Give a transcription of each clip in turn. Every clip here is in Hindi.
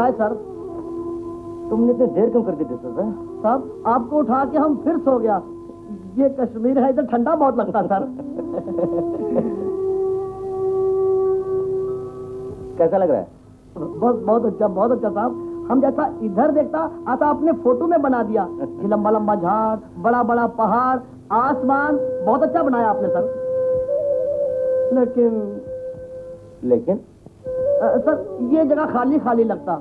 आए सर। तुमने इतनी देर क्यों कर दी सर? साहब आपको उठा के हम फिर सो गया। ये कश्मीर है, इधर ठंडा बहुत लगता सर। कैसा लग रहा है? बहुत अच्छा साहब। हम जैसा इधर देखता आता आपने फोटो में बना दिया। ये लंबा लंबा झाड़, बड़ा बड़ा पहाड़, आसमान, बहुत अच्छा बनाया आपने सर। लेकिन सर ये जगह खाली खाली लगता।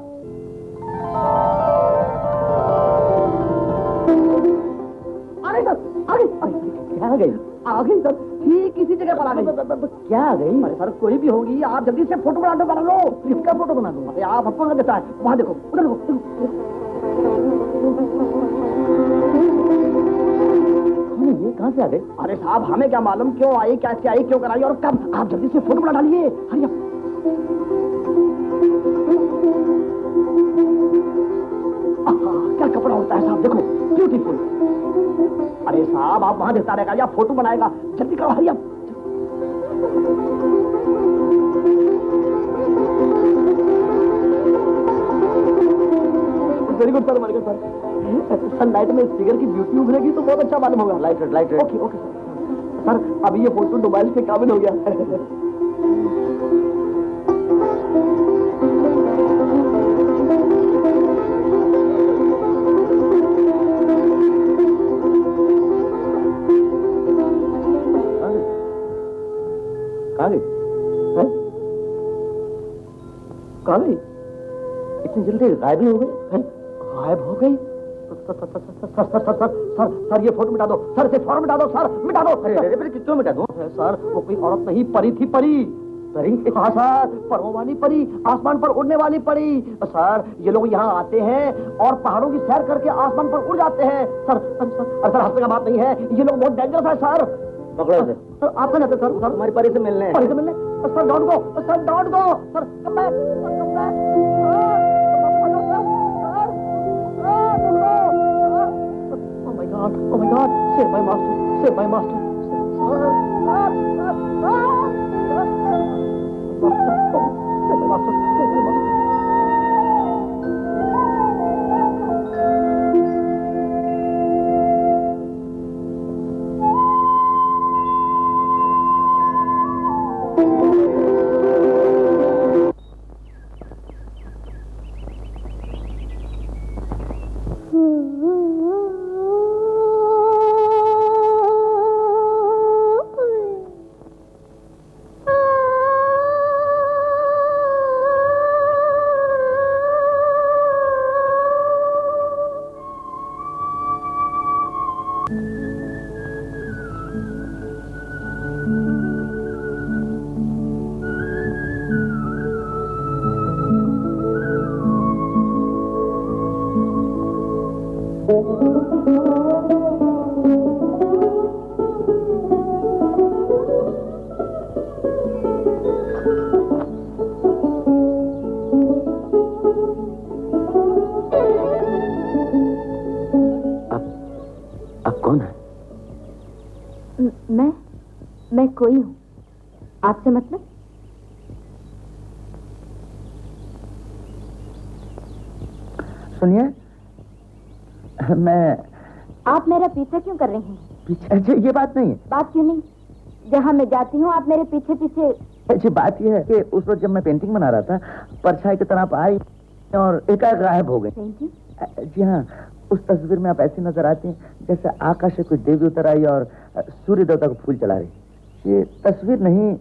अरे सर क्या गई? आ गई सर, ठीक इसी जगह पर आ गई। क्या आ गई? अरे सर कोई भी होगी, आप जल्दी से फोटो बना लो। किसका फोटो बना दूंगा? अरे आप हमको देता है, वहां देखो, उधर देखो। ये कहां से आ गई? अरे साहब हमें क्या मालूम क्यों आई, कैसे आई, क्यों कराई और कब। आप जल्दी से फोटो बना डालिए, हरिया। क्या कपड़ा होता है साहब, देखो ब्यूटीफुल। अरे साहब आप वहां देखता रहेगा या फोटो बनाएगा, जल्दी करो हरिया। Very good sir, very good sir. Sunlight में इस फिगर की ब्यूटी उभरेगी तो बहुत अच्छा मालूम होगा। लाइट। ओके ओके सर, अभी ये फोटो मोबाइल से काबिल हो गया। कहाँ गई? इतनी जल्दी गायब हो गई? गायब हो गई? सर ये फोटो मिटा दो सर, से फौरन मिटा दो सर, मिटा दो। अरे कितने मिटा दूं? सर वो कोई औरत नहीं, परी थी, परी। हाँ सर, परों वाली परी, आसमान पर उड़ने वाली परी। सर ये लोग यहाँ आते हैं और पहाड़ों की सैर करके आसमान पर उड़ जाते हैं। सर हंसने का बात नहीं है, ये लोग बहुत डेंजरस है सर। पकड़ो इसे। आप कहाँ जाते सर? हमारी परी से मिलने। परी से मिलने? Sir don't go, sir don't go, sir come back, sir come back. Oh my God, save my master, save my master. Save my master, save my master. मैं कोई हूँ, आपसे मतलब? सुनिए, मैं... आप मेरा पीछा क्यों कर रही हैं? पीछे? अच्छा ये बात नहीं है। बात क्यों नहीं? जहाँ मैं जाती हूँ आप मेरे पीछे पीछे। अच्छी बात यह है कि उस वक्त जब मैं पेंटिंग बना रहा था, परछाई की तरह आप आई और एकाएक गायब हो गई। पेंटिंग? जी हाँ, उस तस्वीर में आप ऐसी नजर आती हैं जैसे आकाश से कोई देवी उतर आई और सूर्य देवता को फूल चढ़ा रही। ये तस्वीर नहीं,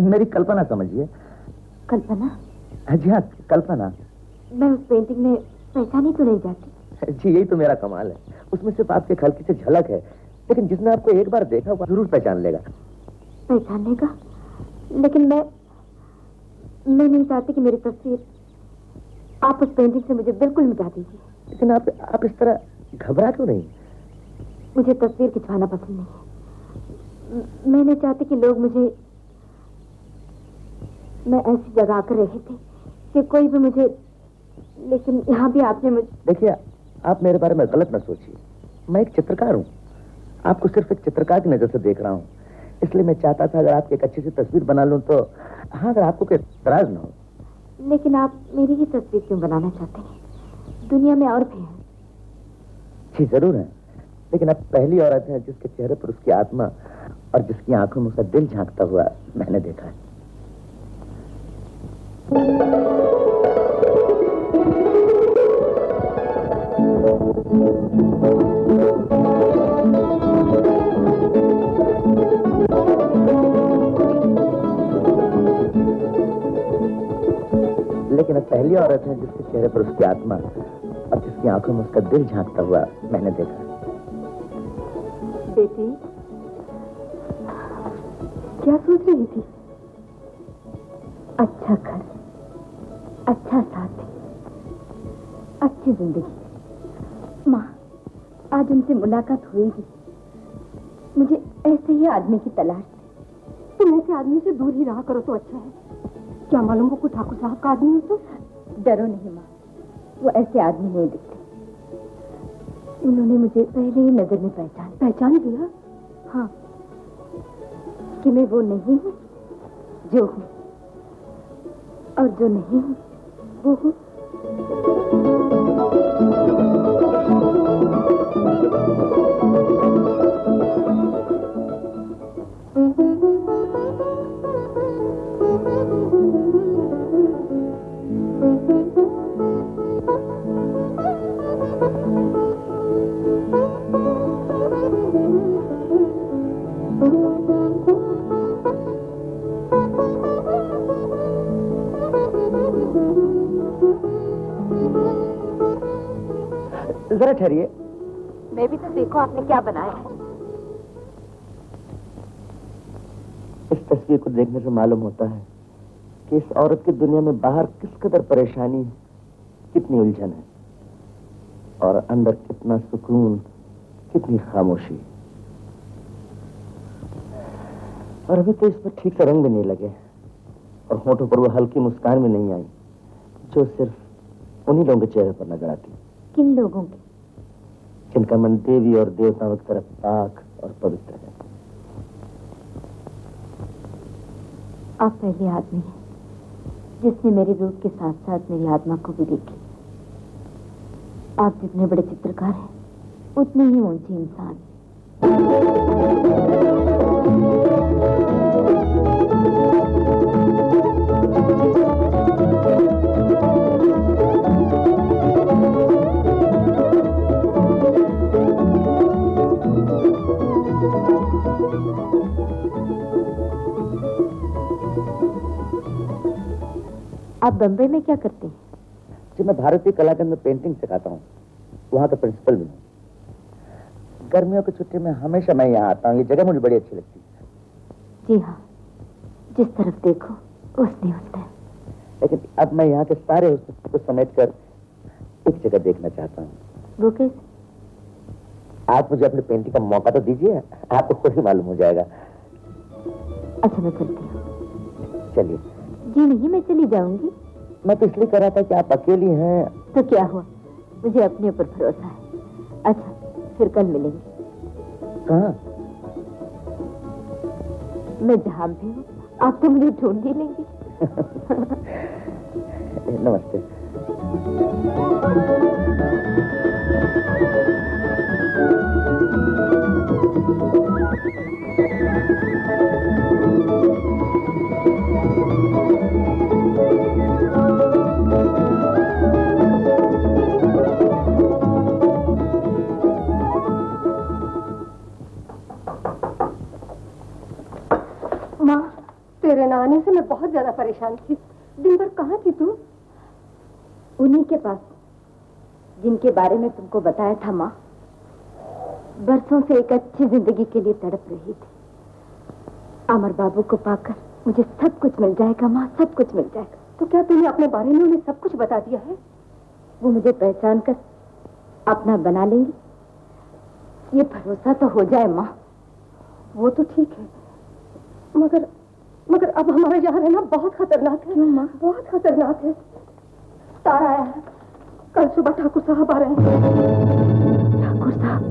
मेरी कल्पना समझिए। कल्पना? जी हाँ, कल्पना। मैं उस पेंटिंग में पहचानी तो नहीं जाती। जी यही तो मेरा कमाल है, उसमें सिर्फ आपकी एक हल्की सी झलक है, लेकिन जिसने आपको एक बार देखा वो जरूर पहचान लेगा। पहचानने का? लेकिन मैं नहीं चाहती कि मेरी तस्वीर आप उस पेंटिंग से मुझे बिल्कुल मिटा दीजिए। लेकिन आप इस तरह घबरा क्यों नहीं? मुझे तस्वीर खिंचवाना पसंद नहीं है। मैं नहीं चाहती कि लोग मुझे, मैं ऐसी जगह आकर रहे थे कि कोई भी मुझे, लेकिन यहाँ भी आपने मुझे... देखिए, आप मेरे बारे में गलत न सोचिए। मैं एक चित्रकार हूँ, आपको सिर्फ एक चित्रकार की नजर से देख रहा हूँ, इसलिए मैं चाहता था अगर आपकी एक अच्छी सी तस्वीर बना लूँ तो। हाँ, अगर आपको कोई इतराज न हो। लेकिन आप मेरी ही तस्वीर क्यों बनाना चाहते हैं? दुनिया में और भी हैं। जी जरूर है, लेकिन अब पहली औरत है जिसके चेहरे पर उसकी आत्मा और जिसकी आंखों में उसका दिल झांकता हुआ मैंने देखा है। लेकिन अब पहली औरत है जिसके चेहरे पर उसकी आत्मा और जिसकी आंखों में उसका दिल झांकता हुआ मैंने देखा। बेटी, क्या सोच रही थी? अच्छा घर, अच्छा साथी, अच्छी जिंदगी। माँ, आज उनसे मुलाकात हुई थी। मुझे ऐसे ही आदमी की तलाश थी। तुम ऐसे आदमी से दूर ही रहा करो तो अच्छा है। क्या मालूम वो कोई ठाकुर साहब का आदमी हो तो? डरो नहीं माँ, वो ऐसे आदमी नहीं दिखते। उन्होंने मुझे पहले ही नजर में पहचान लिया। हाँ, कि मैं वो नहीं हूँ जो हूँ, और जो नहीं हूँ वो हूँ। जरा ठहरिए। मैं भी तो देखो आपने क्या बनाया है। इस तस्वीर को देखने से मालूम होता है कि इस औरत की दुनिया में बाहर किस कदर परेशानी, कितनी उलझन है, और अंदर कितना सुकून, कितनी खामोशी। और अभी तो इस पर ठीक से रंग भी नहीं लगे और होठों पर वो हल्की मुस्कान भी नहीं आई जो सिर्फ उन्हीं लोगों के चेहरे पर नजर आती। किन लोगों की? जिनका मन देवी और देवताओं की तरफ पाक और पवित्र है। आप पहले आदमी हैं जिसने मेरे रूप के साथ साथ मेरी आत्मा को भी देखी। आप जितने बड़े चित्रकार हैं उतने ही ऊंचे इंसान। आप बम्बई में क्या करते हैं? जी, मैं भारतीय कलाकेंद्र में पेंटिंग सिखाता हूँ, वहाँ का प्रिंसिपल भी हूँ। गर्मियों की छुट्टी में हमेशा मैं यहाँ आता हूँ। ये जगह मुझे बड़ी अच्छी लगती है। जी हाँ, जिस तरफ देखो उसने होता है। लेकिन अब मैं यहाँ के सारे हुस्न को समेट कर एक जगह देखना चाहता हूँ। वो कैसे? आप मुझे अपनी पेंटिंग का मौका तो दीजिए, आपको खुद ही मालूम हो जाएगा। अच्छा, मैं चलती हूँ। चलिए। जी नहीं, मैं चली जाऊंगी। मैं तो इसलिए कह रहा था कि आप अकेली हैं। तो क्या हुआ, मुझे अपने ऊपर भरोसा है। अच्छा, फिर कल मिलेंगे। कहाँ? मैं जहाँ भी हूँ आप तो मुझे ढूंढ ही लेंगे। नमस्ते। तेरे न आने से मैं बहुत ज्यादा परेशान थी। दिन भर कहाँ थी तू? उन्हीं के पास जिनके बारे में तुमको बताया था माँ। बरसों से एक अच्छी जिंदगी के लिए तड़प रही थी। अमर बाबू को पाकर मुझे सब कुछ मिल जाएगा माँ, सब कुछ मिल जाएगा। तो क्या तूने अपने बारे में उन्हें सब कुछ बता दिया है? वो मुझे पहचान कर अपना बना लेंगी, ये भरोसा तो हो जाए माँ। वो तो ठीक है, मगर अब हमारे यहाँ रहना बहुत खतरनाक है। क्यों माँ? बहुत खतरनाक है। तारा आया है, कल सुबह ठाकुर साहब आ रहे हैं। ठाकुर साहब?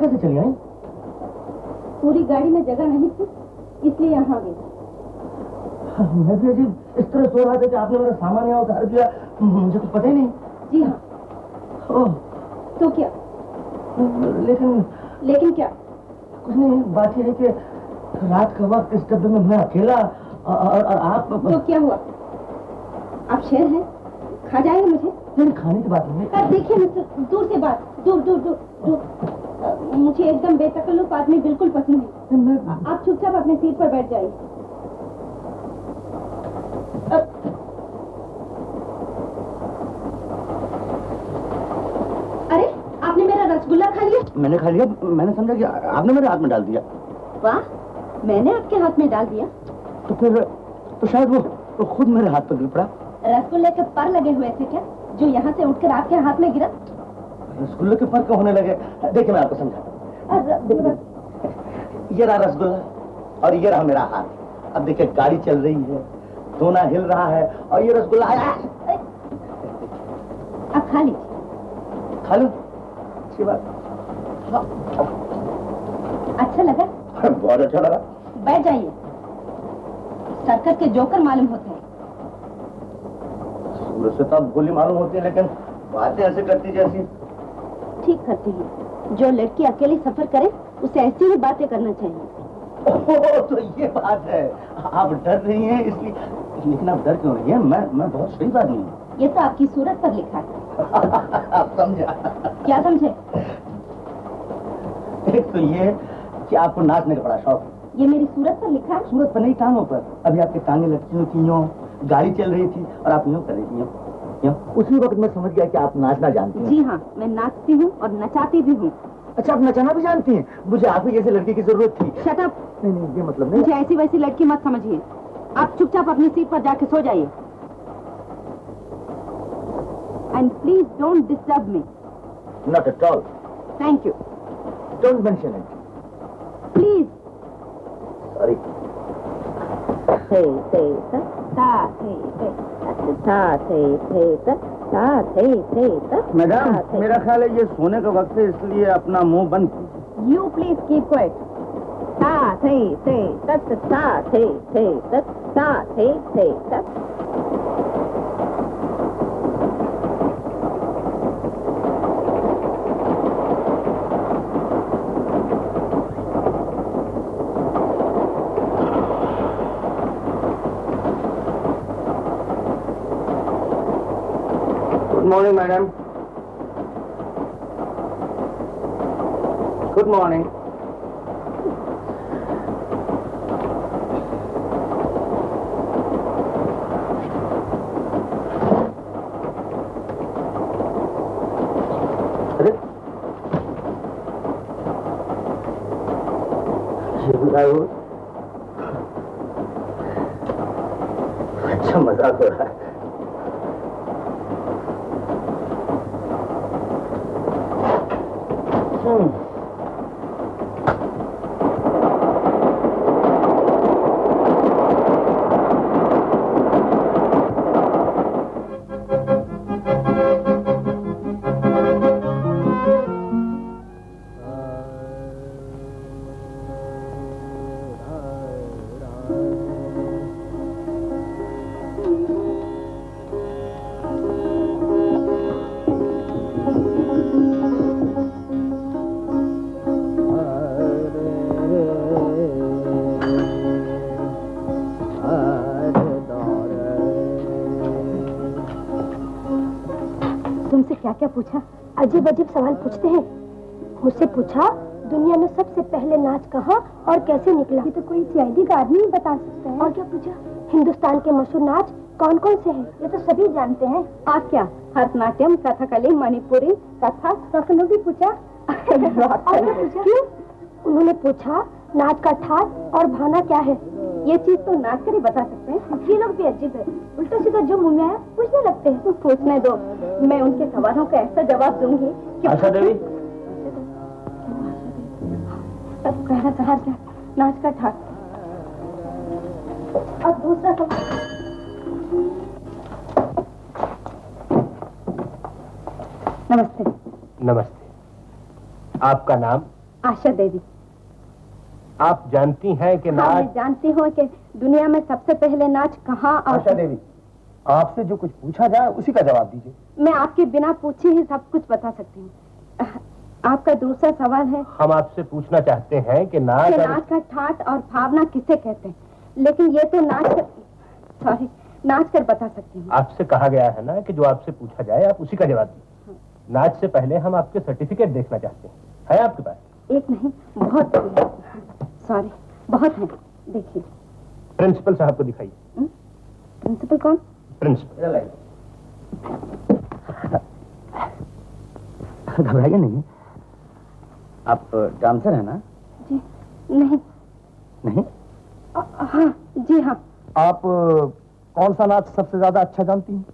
कैसे चली आई? पूरी गाड़ी में जगह नहीं थी, इसलिए यहाँ गई। मैं भी अजीब इस तरह सो रहा था कि आपने मेरा सामान यहाँ उतार दिया, मुझे तो पता ही नहीं। जी हाँ। ओह, तो क्या? लेकिन क्या? कुछ नहीं, बात यह है कि रात का वक्त इस डब्बे में मैं अकेला और आप। तो क्या हुआ? आप शेर हैं, खा जाएंगे मुझे? नहीं, खाने की बात नहीं है। देखिए मिस्टर, दूर से बात, दूर दूर दूर दूर। मुझे एकदम बेतकल्लुफ आदमी बिल्कुल पसंद नहीं। आप चुपचाप अपने सीट पर बैठ जाइए। अरे, आपने मेरा रसगुल्ला खा लिया? मैंने खा लिया, मैंने समझा कि आपने मेरे हाथ में डाल दिया। वाह, मैंने आपके हाथ में डाल दिया? तो फिर तो शायद वो खुद मेरे हाथ पर गिर पड़ा। रसगुल्ले के पर लगे हुए थे क्या, जो यहाँ से उठकर आपके हाथ में गिरा? रसगुल्ले के पर क्यों होने लगे? देखिए मैं आपको समझाता। ये रहा रसगुल्ला और ये रहा मेरा हाथ। अब देखिए गाड़ी चल रही है, दोना हिल रहा है और ये रसगुल्ला आया। अब खा लीजिए। खा लो, अच्छी बात। अच्छा लगा? बहुत अच्छा लगा। बैठ जाइए। सर्कस के जोकर मालूम होते हैं। सूरज से तो भोली मालूम होती है, लेकिन बातें ऐसे करती जैसी। ठीक करती है। जो लड़की अकेली सफर करे उसे ऐसी ही बातें करना चाहिए। ओह, तो ये बात है, आप डर रही हैं इसलिए। लेकिन आप डर क्यों रही हैं? मैं बहुत सही आदमी हूँ। ये तो आपकी सूरत पर लिखा है। आप समझा? क्या समझे? एक तो ये कि आपको नाचने का बड़ा शौक है। ये मेरी सूरत पर लिखा है? सूरत पर नहीं, टांगों पर। अभी आपकी टांगें लटकी हुई थी, यूं गाड़ी चल रही थी और आप यूं कर रही थी, यूं। उसी वक्त मैं समझ गया कि आप नाचना जानती हैं। जी हाँ, मैं नाचती हूँ और नचाती भी हूँ। अच्छा, आप नचाना भी जानती हैं? मुझे आप ही जैसे लड़की की जरूरत थी। Shut up. नहीं, ये मतलब नहीं। मुझे ऐसी वैसी लड़की मत समझिए। आप चुपचाप अपनी सीट पर जाके सो जाइए। And please don't disturb me. Not at all. Thank you. Don't mention it please. Sorry. Madam, मेरा ख्याल है ये सोने का वक्त है, इसलिए अपना मुंह बंद कीजिए। You please keep quiet. Ta thay thay tat ta thay thay tat ta thay thay tat. Good morning, madam. Good morning. अरे, अच्छा मजाक हो रहा है। तुमसे क्या क्या पूछा? अजीब अजीब सवाल पूछते हैं। मुझसे पूछा दुनिया में सबसे पहले नाच कहाँ और कैसे निकला। ये तो कोई सीआईडी का आदमी ही बता सकता है। और क्या पूछा? हिंदुस्तान के मशहूर नाच कौन कौन से हैं? ये तो सभी जानते हैं। आप क्या? भरतनाट्यम, कथकली, मणिपुरी, कथक, सबने भी पूछा। और क्या पूछा? क्यों? उन्होंने पूछा नाच का ठाट और भावना क्या है। ये चीज तो नाच कर ही बता सकते हैं। ये लोग भी अजीब है, उल्टा सीधा जो मुंह में आया पूछने लगते हैं। पूछने दो, मैं उनके सवालों का ऐसा जवाब दूंगी कि आशा देवी, पहला सवाल क्या? नाच का ठाट। और दूसरा सवाल? नमस्ते। नमस्ते। आपका नाम? आशा देवी। आप जानती हैं कि हाँ, मैं नाच जानती हूँ कि दुनिया में सबसे पहले नाच कहाँ और आशा देवी, आपसे जो कुछ पूछा जाए उसी का जवाब दीजिए। मैं आपके बिना पूछे ही सब कुछ बता सकती हूँ। आपका दूसरा सवाल है हम आपसे पूछना चाहते हैं कि नाच कि और नाच का ठाट और भावना किसे कहते हैं, लेकिन ये तो नाच कर बता सकती हूँ। आपसे कहा गया है ना कि जो आपसे पूछा जाए आप उसी का जवाब दीजिए। नाच से पहले हम आपके सर्टिफिकेट देखना चाहते हैं। है आपके पास? एक नहीं, बहुत सॉरी, बहुत है। देखिए। प्रिंसिपल साहब को दिखाइए। प्रिंसिपल कौन? प्रिंसिपल। घबराइए नहीं। आप डांसर है ना? जी नहीं। नहीं? हाँ जी हाँ। आप कौन सा नाच सबसे ज्यादा अच्छा जानती हैं?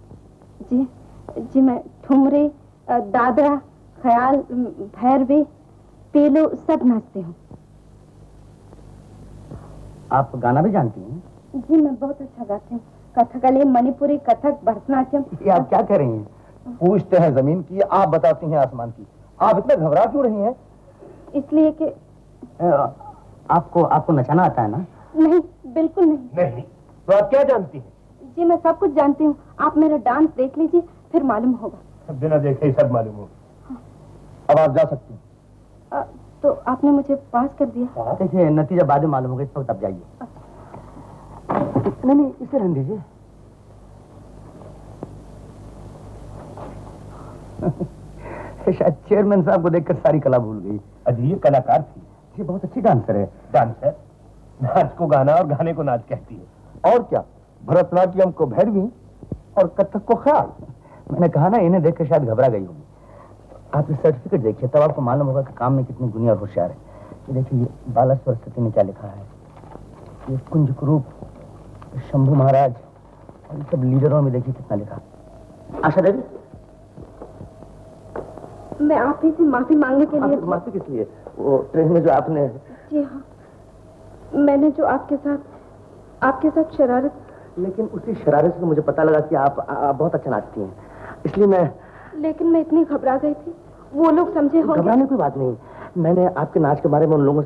जी मैं ठुमरे, दादरा, ख्याल, भैरवी, पेलो सब नाचती हूँ। आप गाना भी जानती हैं? जी मैं बहुत अच्छा गाती हूँ। कथकली, मणिपुरी, कथक, भरतनाट्यम। ये आप क्या कर रही हैं? पूछते हैं जमीन की, आप बताती हैं आसमान की। आप इतने घबरा क्यों रही हैं? इसलिए कि आपको नचाना आता है ना? नहीं, बिल्कुल नहीं। नहीं तो आप क्या जानती हैं? जी मैं सब कुछ जानती हूँ। आप मेरा डांस देख लीजिए, फिर मालूम होगा। बिना देखे ही सब मालूम हो। अब आप जा सकती हैं। तो आपने मुझे पास कर दिया। देखिए नतीजा बाद में मालूम होगा, इस वक्त आप जाइए। नहीं इसे रहने दीजिए। शायद चेयरमैन साहब को देखकर सारी कला भूल गई। अजी ये कलाकार थी। ये बहुत अच्छी डांसर है। डांसर नाच को गाना और गाने को नाच कहती है। और क्या, भरतनाट्यम को भैरवी और कथक को ख्याल। मैंने कहा ना, इन्हें देखकर शायद घबरा गई होगी। आप ये सर्टिफिकेट देखिए, तब आपको मालूम होगा कि काम में कितनी गुनी और होशियार है। ये देखिए, ये बाला सरस्वती ने क्या लिखा है। ये कुंज कुरूप, शंभू महाराज और ये सब लीडरों में देखिए कितना लिखा। आशा देवी, मैं आप ही से माफी मांगने के लिए। माफी किस लिए? वो ट्रेन में जो आपने। जी हाँ, मैंने जो आपके साथ शरारत। लेकिन उसी शरारत से मुझे पता लगा कि आप बहुत अच्छा नाचती हैं, इसलिए मैं। लेकिन मैं इतनी घबरा गई थी, वो लोग समझे होंगे। घबराने की बात नहीं, मैंने आपके नाच के बारे में उन लोगों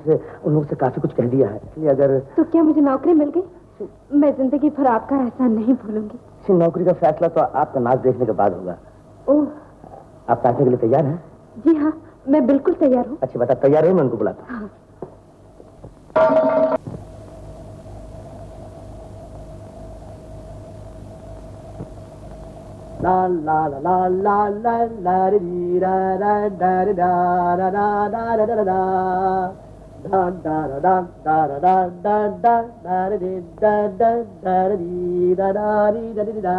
से काफी कुछ कह दिया है, इसलिए अगर। तो क्या मुझे नौकरी मिल गई? मैं जिंदगी भर आपका एहसान नहीं भूलूंगी। इस नौकरी का फैसला तो आपका नाच देखने के बाद होगा। ओह, आप नाचने के लिए तैयार हैं? जी हाँ, मैं बिल्कुल तैयार हूँ। अच्छी बात है, तैयार है, मैं उनको बुलाता हूँ। हाँ। ला ला ला ला ला ला ला री रा रा डा रा डा रा रा रा रा रा डा डा रा डा डा रा डा डा डा डा रे डा डा डा री रा रा री रा री रा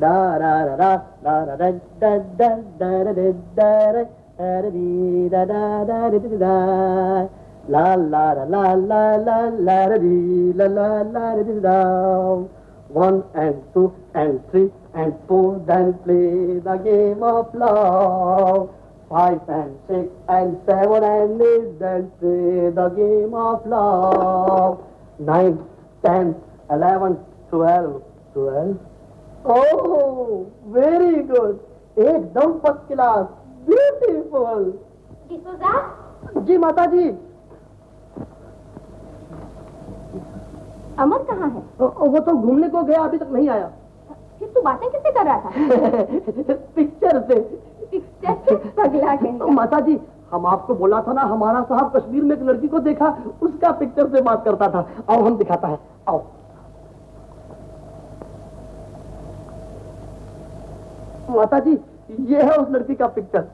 डा रा रा रा रा रा डा डा डा रा रे डा रा री रा रा री रा ला ला ला ला ला ला री ला ला ला री रा 1 and 2 and 3 and 4, then play the game of love. 5 and 6 and 7 and 8, then play the game of love. 9, 10, 11, 12, 12. Oh, very good. एकदम फर्स्ट क्लास, ब्यूटीफुल। जी माता जी। अमर कहाँ है? वो तो घूमने को गया, अभी तक नहीं आया। फिर तू बातें किससे कर रहा था? पिक्चर से। पिक्चर से? पगला कहीं। माता जी, हम आपको बोला था ना, हमारा साहब कश्मीर में एक लड़की को देखा, उसका पिक्चर से बात करता था। आओ हम दिखाता है, आओ। माता जी, ये है उस लड़की का पिक्चर।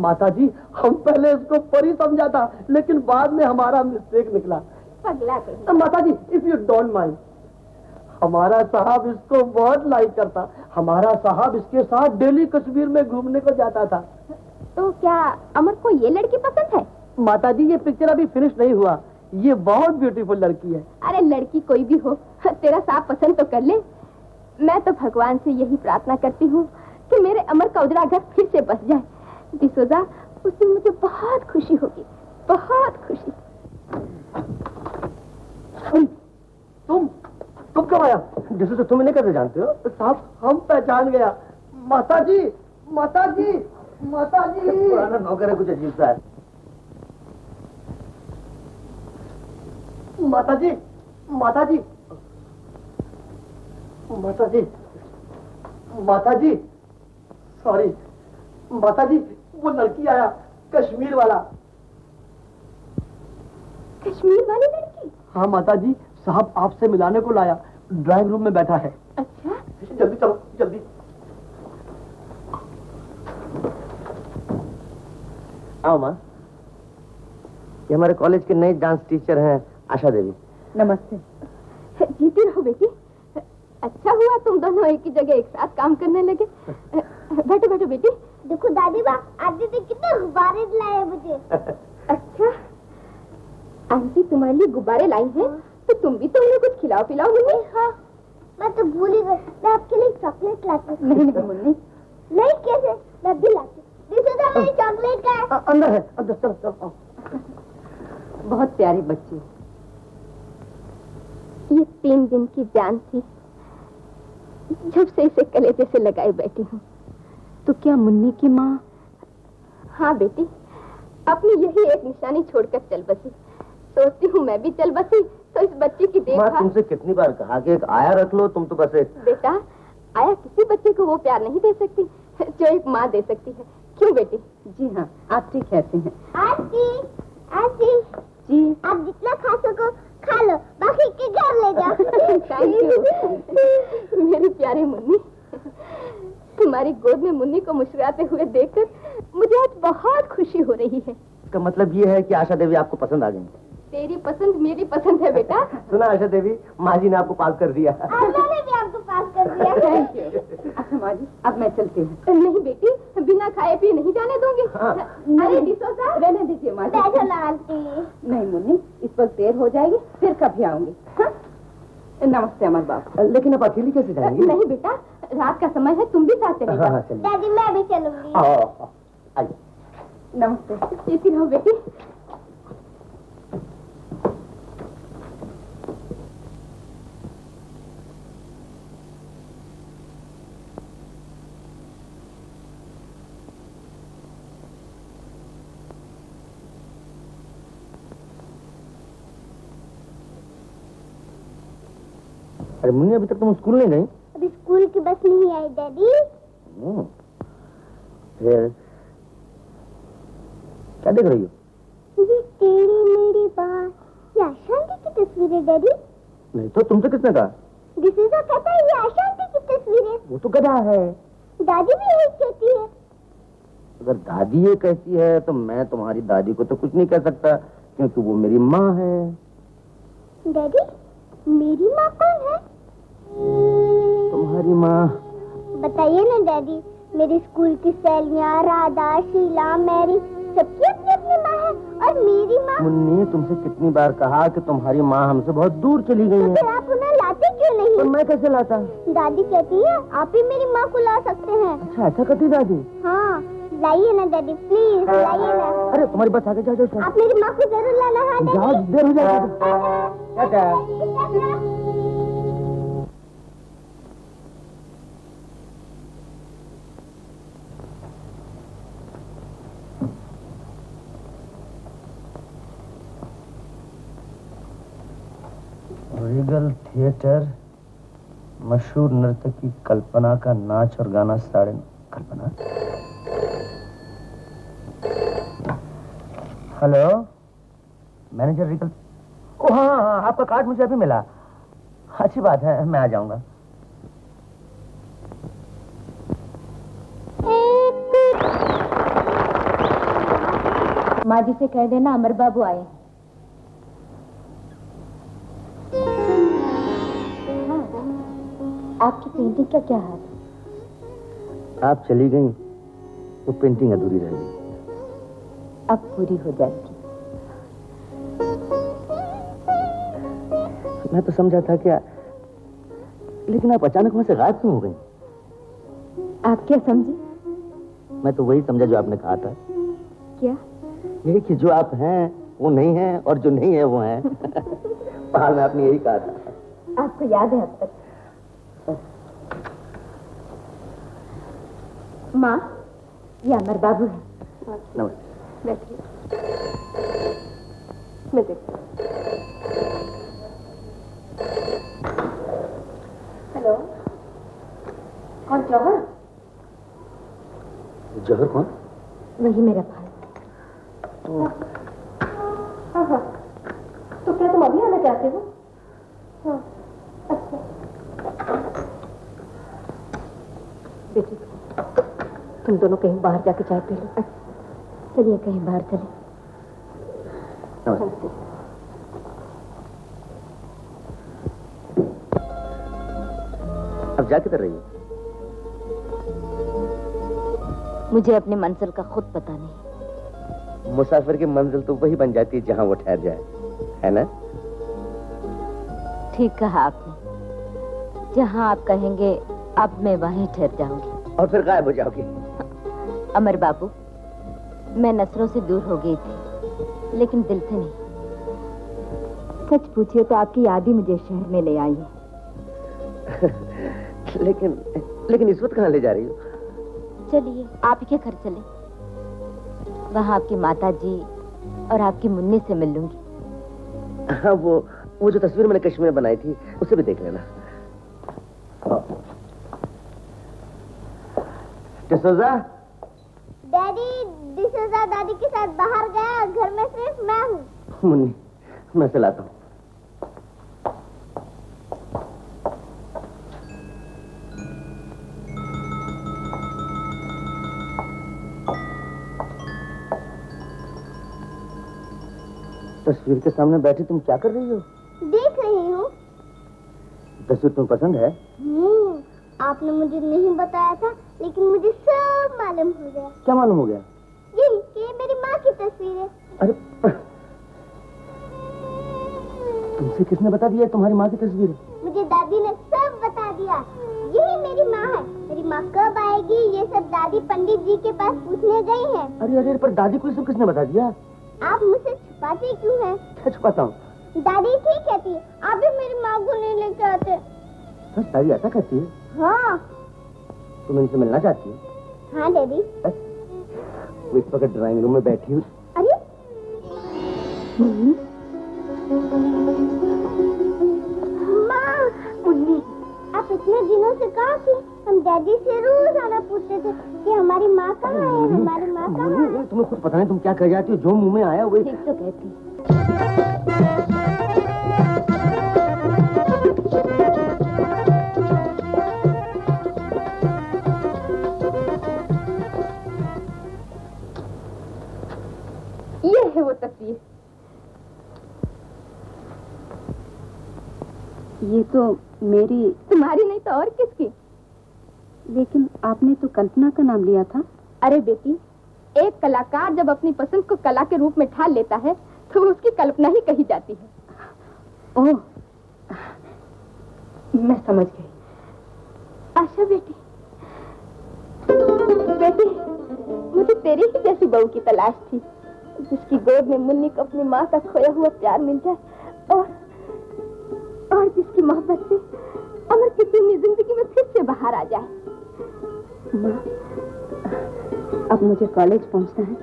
माता जी, हम पहले उसको परी समझा था, लेकिन बाद में हमारा मिस्टेक निकला। पगला कहीं। माता जी, इफ यू डोंट माइंड, हमारा साहब इसको बहुत लाइक करता। हमारा साहब इसके साथ डेली कश्मीर में घूमने को जाता था। तो क्या अमर को ये लड़की पसंद है? माता जी, ये पिक्चर अभी फिनिश नहीं हुआ। ये बहुत ब्यूटीफुल लड़की है। अरे लड़की कोई भी हो, तेरा साहब पसंद तो कर ले। मैं तो भगवान से यही प्रार्थना करती हूँ कि मेरे अमर का उजड़ा घर फिर से बस जाए। डिसोजा, उससे मुझे बहुत खुशी होगी, बहुत खुशी। तुम कब आया? जिससे तुम इन्हें कैसे जानते हो? साहब, हम पहचान गया। माता जी, माता जी, माता जी। पुराना नौकर है, कुछ अजीब सा है। माता जी, माता जी, माता जी, माता जी, सॉरी माता जी, वो लड़की आया, कश्मीर वाला। कश्मीर वाली लड़की? हाँ माता जी, साहब आपसे मिलाने को लाया, ड्राइंग रूम में बैठा है। अच्छा, जल्दी चलो, जल्दी। आओ माँ, ये हमारे कॉलेज के नए डांस टीचर हैं आशा देवी। नमस्ते। जीती रहो बेटी। अच्छा हुआ तुम दोनों एक ही जगह एक साथ काम करने लगे। बैठो बैठो बेटी। देखो दादी माँ, आंटी ने कितने गुब्बारे लाए मुझे। अच्छा, आंटी तुम्हारे लिए गुब्बारे लाई हैं, तो तुम भी तो उन्हें कुछ खिलाओ पिलाओ मुन्नी। हाँ, मैं तो भूल ही गई। मैं आपके लिए चॉकलेट लाती हूँ। नहीं नहीं मुन्नी। नहीं कैसे, मैं भी लाती हूँ। मेरी चॉकलेट का है। अंदर है, अंदर चलो चलो। बहुत प्यारी बच्ची। ये 3 दिन की जान थी, जब से इसे कलेजे से लगाए बैठी हूँ। तो क्या मुन्नी की माँ? हाँ बेटी, अपनी यही एक निशानी छोड़कर चल बसी। सोचती हूँ मैं भी चल बसी तो इस बच्ची की माँ देखभाल। तुमसे कितनी बार कहा कि एक आया रख लो, तुम तो बस एक। बेटा, आया किसी बच्चे को वो प्यार नहीं दे सकती जो एक माँ दे सकती है। क्यों बेटी? जी हाँ, आप ठीक कहते हैं। आंटी, आंटी जी आप जितना खा सको खा लो, बाकी के घर ले जाओ। थैंक यू मेरी प्यारी मुन्नी। तुम्हारी गोद में मुन्नी को मुस्कुराते हुए देखकर मुझे आज बहुत खुशी हो रही है। इसका मतलब ये है कि आशा देवी आपको पसंद आ गई। तेरी पसंद मेरी पसंद है बेटा। सुना आशा देवी, माँ जी ने आपको पास कर दिया। मैंने भी आपको पास कर दिया। Thank you. अच्छा माँ जी, अब मैं चलती हूँ। नहीं बेटी, बिना खाए पिए नहीं जाने दूंगी। हाँ। अरे डिसोजा, रहने दीजिए माँ जी। बैठो ना आंटी। नहीं मुन्नी, इस वक्त देर हो जाएगी, फिर कभी आऊंगी। हाँ? नमस्ते अमर बाबू। लेकिन अब अकेली कैसे जाएंगी? नहीं बेटा, रात का समय है, तुम भी साथ चले हाँ, जाओ। चलिए। दादी मैं भी चलूंगी। आइए। नमस्ते। जीती रहो बेटी। अरे मुन्नी, अभी तक तुम स्कूल नहीं गई? अभी स्कूल की बस नहीं आई डैडी। फिर क्या देख रही हो? ये तेरी मेरी बात, ये आशांति की तस्वीर है डैडी। नहीं तो तुमसे किसने कहा? डिसूजा कहता है ये आशांति की तस्वीर है। वो तो गधा है। दादी भी यही कहती है। अगर दादी ये कहती है तो मैं तुम्हारी दादी को तो कुछ नहीं कह सकता, क्योंकि वो मेरी माँ है। डैडी, मेरी माँ कौन है? तुम्हारी माँ? बताइए ना डैडी। मेरी स्कूल की सहेलियाँ राधा, शीला, मैरी, सबकी अपनी अपनी माँ है, और मेरी माँ। मुन्नी, तुमसे कितनी बार कहा कि तुम्हारी माँ हमसे बहुत दूर चली गई तो है। फिर आप उन्हें लाते क्यों नहीं? तो मैं कैसे लाता? दादी कहती है आप ही मेरी माँ को ला सकते हैं। अच्छा, ऐसा करती दादी? हाँ, लाइए ना डैडी, प्लीज लाइए ना। अरे तुम्हारी बस आगे जाओ जाओ। आप मेरी माँ को जरूर लाना। हाँ जाओ, डैडी। देर हो जाएगी। रीगल थिएटर, मशहूर नर्तकी कल्पना का नाच और गाना 9:30। कल्पना? Hello, manager Regal. ओ हाँ हाँ, आपका कार्ड मुझे अभी मिला। अच्छी बात है, मैं आ जाऊंगा। माँ जी से कह देना अमर बाबू आए। हाँ, आपकी पेंटिंग का क्या हाल है? आप चली गई तो पेंटिंग अधूरी रह गई। अब पूरी हो जाएगी। मैं तो समझा था क्या, लेकिन आप अचानक वहां से गायब क्यों हो गई? आप क्या समझे? मैं तो वही समझा जो आपने कहा था। क्या? यही कि जो आप हैं वो नहीं है, और जो नहीं है वो है। पहाड़ में आपने यही कहा था। आपको याद है अब तक? माँ, ये अमर बाबू है। नमस्ते। बैठिए। मैं देखती। हेलो, कौन? जौहर? जौहर कौन? वही मेरा भाई। हाँ हाँ, तो क्या तुम अभी आना चाहते हो? हाँ, अच्छा। बेटी, तुम दोनों कहीं बाहर जाके चाय पी लो। चलिए कहीं बाहर चले। नमस्ते। अब जा किधर रही हो? मुझे अपनी मंजिल का खुद पता नहीं। मुसाफिर की मंजिल तो वही बन जाती है जहां वो ठहर जाए, है ना? ठीक कहा आपने। जहां आप कहेंगे अब मैं वहीं ठहर जाऊंगी। और फिर गायब हो जाओगी। अमर बाबू, मैं नजरों से दूर हो गई थी, लेकिन दिल से नहीं। सच पूछिए तो आपकी याद ही मुझे शहर में ले आई है। लेकिन इस वक्त कहाँ ले जा रही हो? चलिए आप ही के घर चले। वहाँ आपकी माता जी और आपकी मुन्नी से मिल लूंगी। हाँ, वो जो तस्वीर मैंने कश्मीर में बनाई थी उसे भी देख लेना। डिसोजा? डैडी, डिसोजा दादी के साथ बाहर गया, घर में सिर्फ मैं हूँ। मुन्नी, मैं से लाता हूँ। तस्वीर के सामने बैठी तुम क्या कर रही हो? देख रही हूँ। तस्वीर तुम्हें पसंद है? आपने मुझे नहीं बताया था, लेकिन मुझे सब मालूम हो गया। क्या मालूम हो गया? यही कि ये मेरी माँ की तस्वीर है। अरे, तुमसे किसने बता दिया तुम्हारी माँ की तस्वीर है? मुझे दादी ने सब बता दिया। यही मेरी माँ है। मेरी माँ कब आएगी ये सब दादी पंडित जी के पास पूछने गई है। अरे, पर दादी को ये सब किसने बता दिया? आप मुझसे छुपाते क्यों हैं? क्या छुपाता हूँ? दादी ठीक कहती है, आप भी मेरी माँ को नहीं लेके आते। बस दादी ऐसा कहती है? हाँ। तुम इनसे मिलना चाहती हो? हाँ डैडी। वो इस वक्त ड्राइंग रूम में बैठी हूँ। अरे माँ, मुन्नी, आप इतने दिनों से कहाँ थी? हम डैडी से रोज आना पूछते थे कि हमारी माँ कहाँ है, हमारी माँ कहाँ है। तुम्हें खुद पता नहीं तुम क्या कह जाती हो, जो मुंह में आया वही। ठीक तो कहती। ये है वो तस्वीर। ये तो मेरी। तुम्हारी नहीं तो और किसकी? लेकिन आपने तो कल्पना का नाम लिया था। अरे बेटी, एक कलाकार जब अपनी पसंद को कला के रूप में ढाल लेता है तो उसकी कल्पना ही कही जाती है। ओह, मैं समझ गई। आशा बेटी, बेटी, मुझे तेरी ही जैसी बहू की तलाश थी, जिसकी गोद में मुन्नी को अपनी माँ का खोया हुआ प्यार मिल जाए और जिसकी मोहब्बत से अमर की पूरी जिंदगी में फिर से बाहर आ जाए। माँ, अब मुझे कॉलेज पहुंचना है,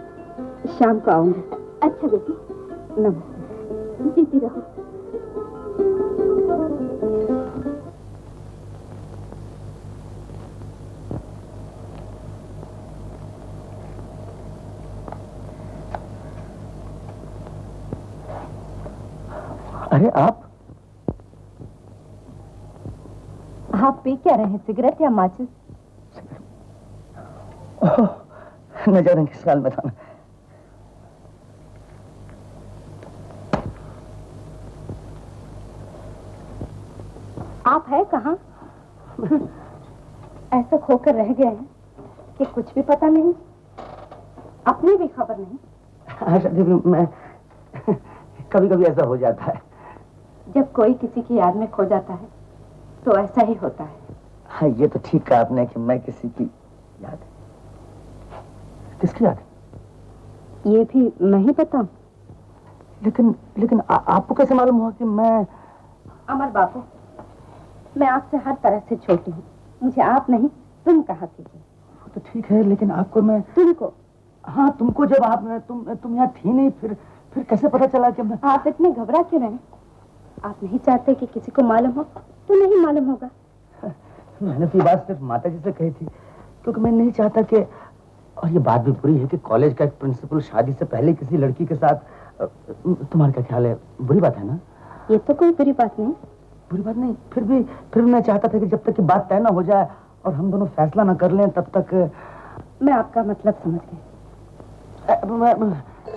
शाम को आऊंगी। अच्छा बेटी, नमस्ते। जीती रहो। अरे आप पी क्या रहे हैं, सिगरेट या माचिस? न जाने किस साल में था। आप है कहाँ? ऐसा खोकर रह गए हैं कि कुछ भी पता नहीं, अपनी भी खबर नहीं। आशा देवी, मैं कभी कभी ऐसा हो जाता है। जब कोई किसी की याद में खो जाता है तो ऐसा ही होता है। हाँ, ये तो ठीक कहा आपने कि मैं किसी की याद। किसकी याद? ये भी मैं ही बताऊं? लेकिन आपको कैसे मालूम हुआ कि मैं? अमर बाबू, मैं आपसे हर तरह से छोटी हूँ, मुझे आप नहीं तुम कहा कीजिए। वो तो ठीक है, लेकिन आपको मैं। तुमको? हाँ, तुमको जब आप तुम यहाँ थी नहीं, फिर कैसे पता चला कि मैं... आप इतने घबरा क्यों रहे? आप नहीं चाहते कि किसी को मालूम हो तो नहीं मालूम होगा। मैंने तो ये बात सिर्फ माता जी से कही थी, क्योंकि मैं नहीं चाहता कि... और ये बात भी बुरी है कि कॉलेज का एक प्रिंसिपल शादी से पहले किसी लड़की के साथ... तुम्हारा क्या ख्याल है? बुरी बात है ना? ये तो कोई बुरी बात नहीं। बुरी बात नहीं, फिर भी मैं चाहता था कि जब तक कि बात तय ना हो जाए और हम दोनों फैसला ना कर लें तब तक... मैं आपका मतलब समझ गई।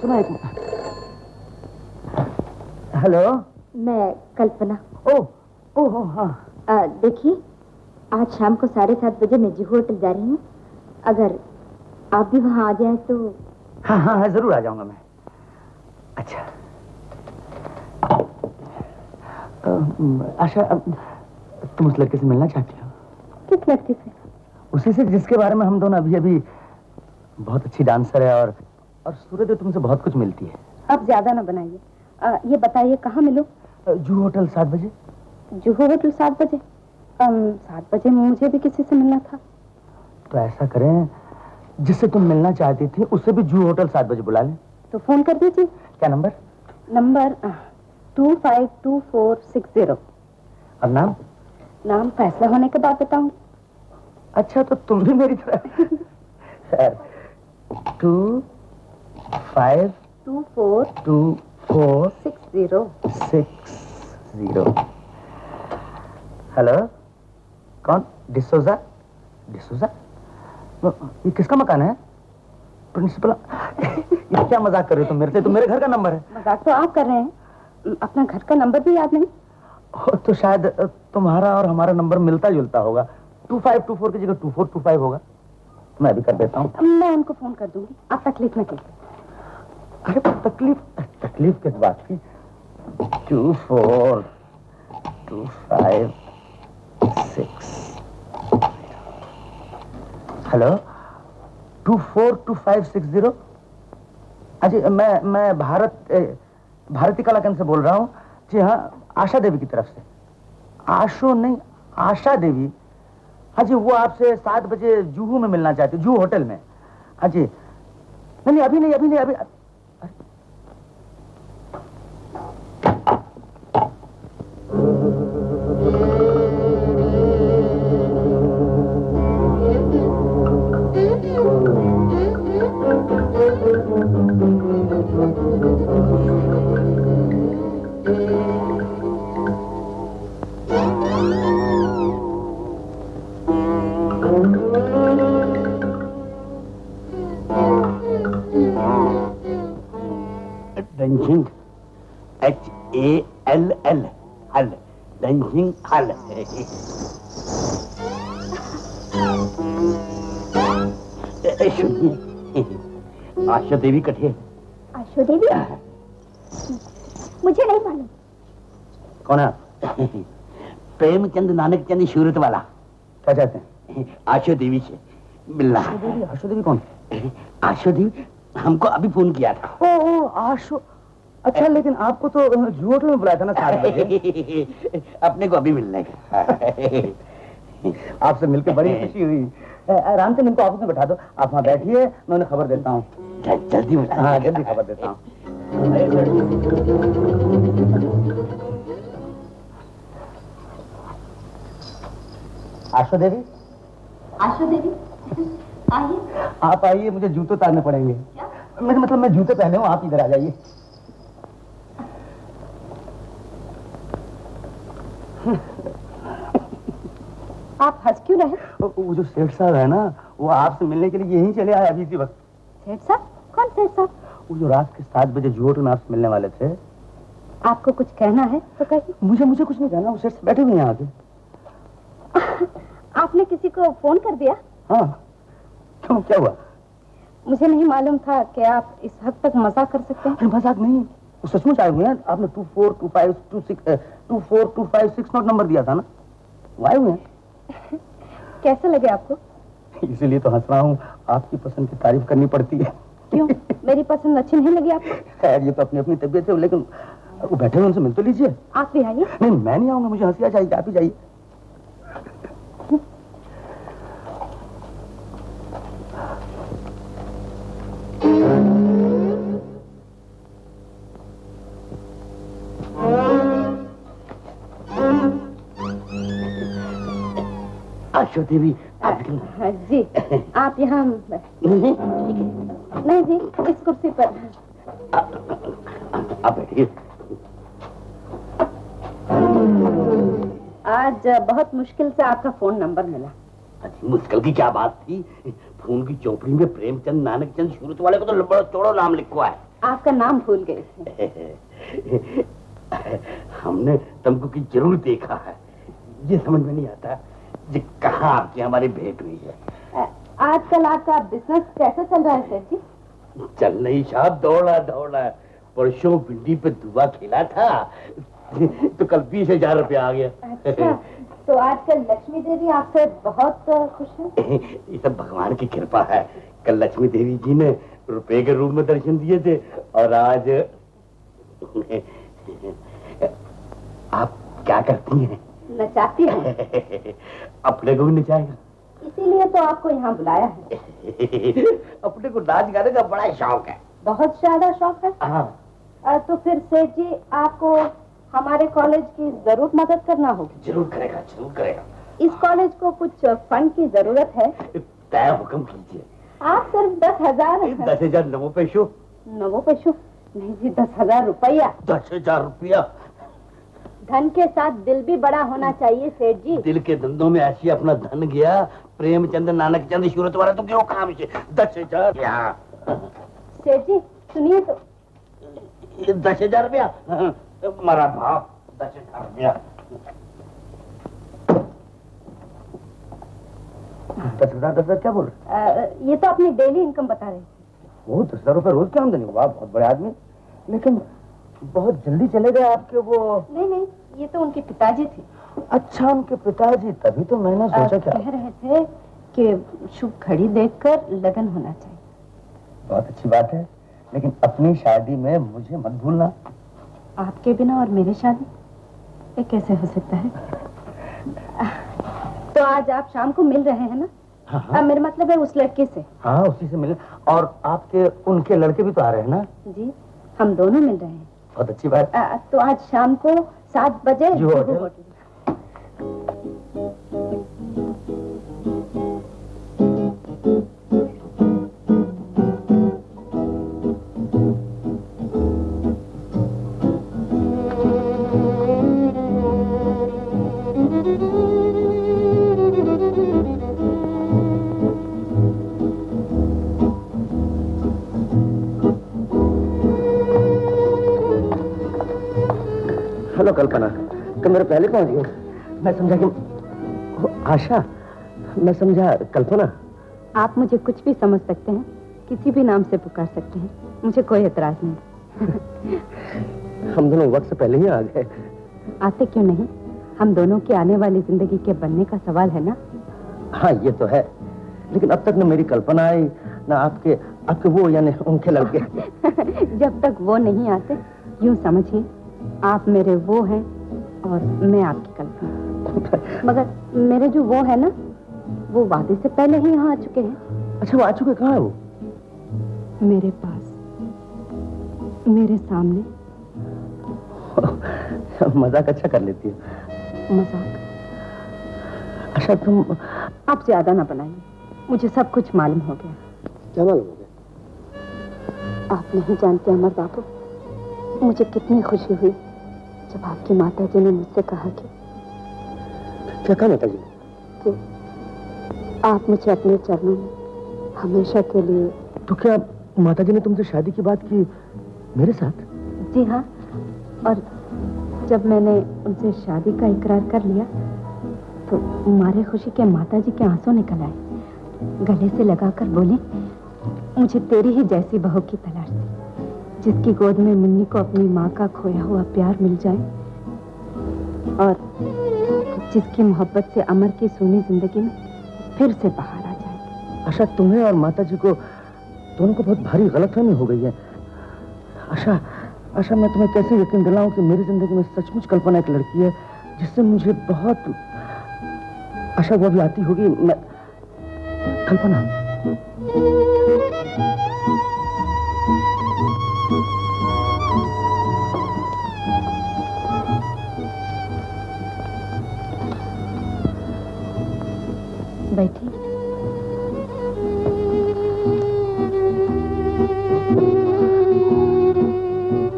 सुनो एक... हेलो, मैं कल्पना। ओह हाँ। देखिए, आज शाम को 7:30 बजे मैं जुहू होटल जा रही हूँ। अगर आप भी वहाँ आ जाए तो... हाँ, जरूर आ जाऊंगा मैं। अच्छा आशा, तुम उस लड़के से मिलना चाहती हो? किस लड़के से? उसी से जिसके बारे में हम दोनों अभी बहुत अच्छी डांसर है और सूरज तुमसे बहुत कुछ मिलती है। आप ज्यादा ना बनाइए। ये बताइए कहाँ मिलो? जुहू होटल 7 बजे। जुहू होटल 7 बजे? 7 बजे मुझे भी किसी से मिलना था। तो ऐसा करें, जिससे तुम मिलना चाहती थी उसे भी जुहू होटल 7 बजे बुला लें। तो फोन कर दीजिए। क्या नंबर? नंबर 252460। और नाम? नाम फैसला होने के बाद बताऊंगी। अच्छा, तो तुम भी मेरी तरह... 252460। हेलो, कौन? डिसोजा? ये किसका मकान है? प्रिंसिपल? ये क्या मजाक कर रहे हो तुम मेरे से? तो मेरे घर का नंबर है। मजाक तो आप कर रहे हैं, अपना घर का नंबर भी याद नहीं? तो शायद तुम्हारा और हमारा नंबर मिलता जुलता होगा। 2524 की जगह 2425 होगा। मैं भी कर देता हूँ। मैं उनको फोन कर दूंगी, आप तकलीफ न कीजिए। अरे तकलीफ किस बात की? 242560। हेलो, 242560। अजी, मैं भारती कला केंद्र से बोल रहा हूँ। जी हाँ, आशा देवी की तरफ से। आशो नहीं, आशा देवी। हाँ जी, वो आपसे 7 बजे जुहू में मिलना चाहती, जुहू होटल में। हाँ जी। नहीं, अभी नहीं। डंशिंग, HALL, हल, डंशिंग हल। सुनिए, आशा देवी कठे। आशा देवी? मुझे नहीं मालूम। कौन है? प्रेमचंद नानक चंद शूरत वाला। क्या चाहते हैं? आशा देवी से मिलना। आशो देवी कौन? आशा देवी हमको अभी फोन किया था। ओ आशो। अच्छा, लेकिन आपको तो जुहू होटल में बुलाया था ना 7 बजे। अपने को अभी मिलना है। आपसे मिलकर बड़ी खुशी हुई। आराम से इनको ऑफिस में बैठा दो, आप वहाँ बैठिए, मैं उन्हें खबर देता हूँ। जल्दी हाँ, जल्दी खबर देता हूँ। आशा देवी, आइए। आप आइए, मुझे जूते उतारने पड़ेंगे। मेरा मतलब मैं जूते पहने हूँ, आप इधर आ जाइए। आप हंस क्यों रहे? वो जो सेठ साहब है ना, वो आपसे मिलने के लिए यहीं चले आए अभी इसी वक्त। सेठ साहब? कौन सेठ साहब? वो जो रात के 7 बजे जुहू होटल में आपसे मिलने वाले थे। आपको कुछ कहना है तो कहिए। मुझे कुछ नहीं कहना, वो सेठ से बैठे हुए हैं आगे। आपने किसी को फोन कर दिया? हाँ, क्यों, क्या हुआ? मुझे नहीं मालूम था कि आप इस हद तक मजाक कर सकते हैं। अरे मजाक नहीं, वो सचमुच आए हुए हैं। आपने 242560 नंबर दिया था ना, वो आए हुए हैं। कैसे लगे आपको? इसीलिए तो हंस रहा हूँ, आपकी पसंद की तारीफ करनी पड़ती है। क्यों, मेरी पसंद अच्छी नहीं लगी आपको? खैर, ये तो अपनी अपनी तबीयत है, लेकिन वो बैठे हुए उनसे मिल तो लीजिए। आप भी आइए। नहीं, मैं नहीं आऊंगा, मुझे हंसी आ जाएगी, आप ही जाइए। आशा देवी आप जी आप यहाँ नहीं जी इस कुर्सी पर आप बैठिए। आज बहुत मुश्किल से आपका फोन नंबर मिला। अच्छी मुश्किल की क्या बात थी? फोन की चौपड़ी में प्रेमचंद नानक चंद सूरत वाले को तो बड़ा चौड़ा नाम लिखवा है। आपका नाम भूल गए थे। हमने तुमको की जरूर देखा है, ये समझ में नहीं आता ये कहाँ आपकी हमारी भेंट हुई है। आजकल आपका बिजनेस कैसे चल रहा है सर जी? चल नहीं साहब, दौड़ा दौड़ा। परसों भिंडी पे दुआ खेला था तो कल 20,000 रुपया आ गया। अच्छा, तो आजकल लक्ष्मी देवी आपसे बहुत खुश है? ये सब भगवान की कृपा है। कल लक्ष्मी देवी जी ने रुपए के रूप में दर्शन दिए थे और आज आप क्या करती हैं? नचाती हूँ। अपने को भी नचाएगा? इसीलिए तो आपको यहाँ बुलाया है। अपने को नाच गाने का बड़ा शौक है। बहुत ज्यादा शौक है? हाँ। तो फिर सेठ जी आपको हमारे कॉलेज की जरूर मदद करना होगी। जरूर करेगा, जरूर करेगा। इस कॉलेज को कुछ फंड की जरूरत है। तय हुक्म कीजिए। आप सिर्फ 10,000 10,000 नवो पैसों? नवो पैसों नहीं जी, 10,000 रुपया। 10,000 रुपया? धन के साथ दिल भी बड़ा होना चाहिए सेठ जी। दिल के धंधों में ऐसी अपना धन गया, प्रेमचंद नानक चंद सूरत वाला तो क्यों काम से 10,000? सेठ जी सुनिए तो। 10,000 रुपया हमारा भाव। 10,000 रुपया। 10,000 क्या बोल रहे? ये तो अपनी डेली इनकम बता रहे थे। वो 10,000 रुपए रोज की आमदनी? वाह, बहुत बड़े आदमी। लेकिन बहुत जल्दी चले गए आपके वो। नहीं नहीं, ये तो उनके पिताजी थे। अच्छा, उनके पिताजी। तभी तो मैंने सोचा क्या कह रहे थे कि शुभ घड़ी देखकर लगन होना चाहिए। बहुत अच्छी बात है, लेकिन अपनी शादी में मुझे मत भूलना। आपके बिना और मेरी शादी ये कैसे हो सकता है? तो आज आप शाम को मिल रहे हैं ना? हाँ। मेरा मतलब है उस लड़के से। हाँ, उसी से मिले। और आपके उनके लड़के भी तो आ रहे हैं ना? जी हम दोनों मिल रहे हैं। बहुत अच्छी बात। तो आज शाम को 7 बजे Juhu Juhu hotel. Hotel. Hello Kalpana, तुम मेरे पहले पहुंच गए। मैं समझा कि आशा, मैं समझा कल्पना। आप मुझे कुछ भी समझ सकते हैं, किसी भी नाम से पुकार सकते हैं, मुझे कोई एतराज नहीं। हम दोनों वक्त से पहले ही आ गए। आते क्यों नहीं? हम दोनों की आने वाली जिंदगी के बनने का सवाल है ना। हाँ, ये तो है, लेकिन अब तक न मेरी कल्पना आई, न आपके वो यानी उनके लड़के। जब तक वो नहीं आते, यूं समझिए आप मेरे वो हैं और मैं आपकी कल्पना। मगर मेरे जो वो है ना, वो वादे से पहले ही यहाँ आ चुके हैं। अच्छा, वो आ चुके? कहाँ है वो? मेरे पास, मेरे सामने। मजाक अच्छा कर लेती है। मजाक? अच्छा, तुम आप ज्यादा ना बनाइए, मुझे सब कुछ मालूम हो गया। क्या मालूम हो गया? आप नहीं जानते अमर बाबू, मुझे कितनी खुशी हुई जब आपकी माता जी ने मुझसे कहा कि क्या कहा माता जी? कि आप मुझे अपने चरणों में हमेशा के लिए। तो क्या माता जी ने तुमसे शादी की बात की मेरे साथ? जी हाँ, और जब मैंने उनसे शादी का इकरार कर लिया तो मारे खुशी के माता जी के आंसू निकल आए। गले से लगाकर बोली, मुझे तेरी ही जैसी बहू की तलाश थी, जिसकी गोद में मुन्नी को अपनी माँ का खोया हुआ प्यार मिल जाए और जिसकी मोहब्बत से अमर की सूनी जिंदगी में फिर से बहार आ जाए। आशा, तुम्हें और माता जी को दोनों को बहुत भारी गलतफहमी हो गई है। आशा, आशा, मैं तुम्हें कैसे यकीन दिलाऊं कि मेरी जिंदगी में सचमुच कल्पना एक लड़की है जिससे मुझे बहुत। आशा, वो भी आती होगी। मैं कल्पना, बैठिए।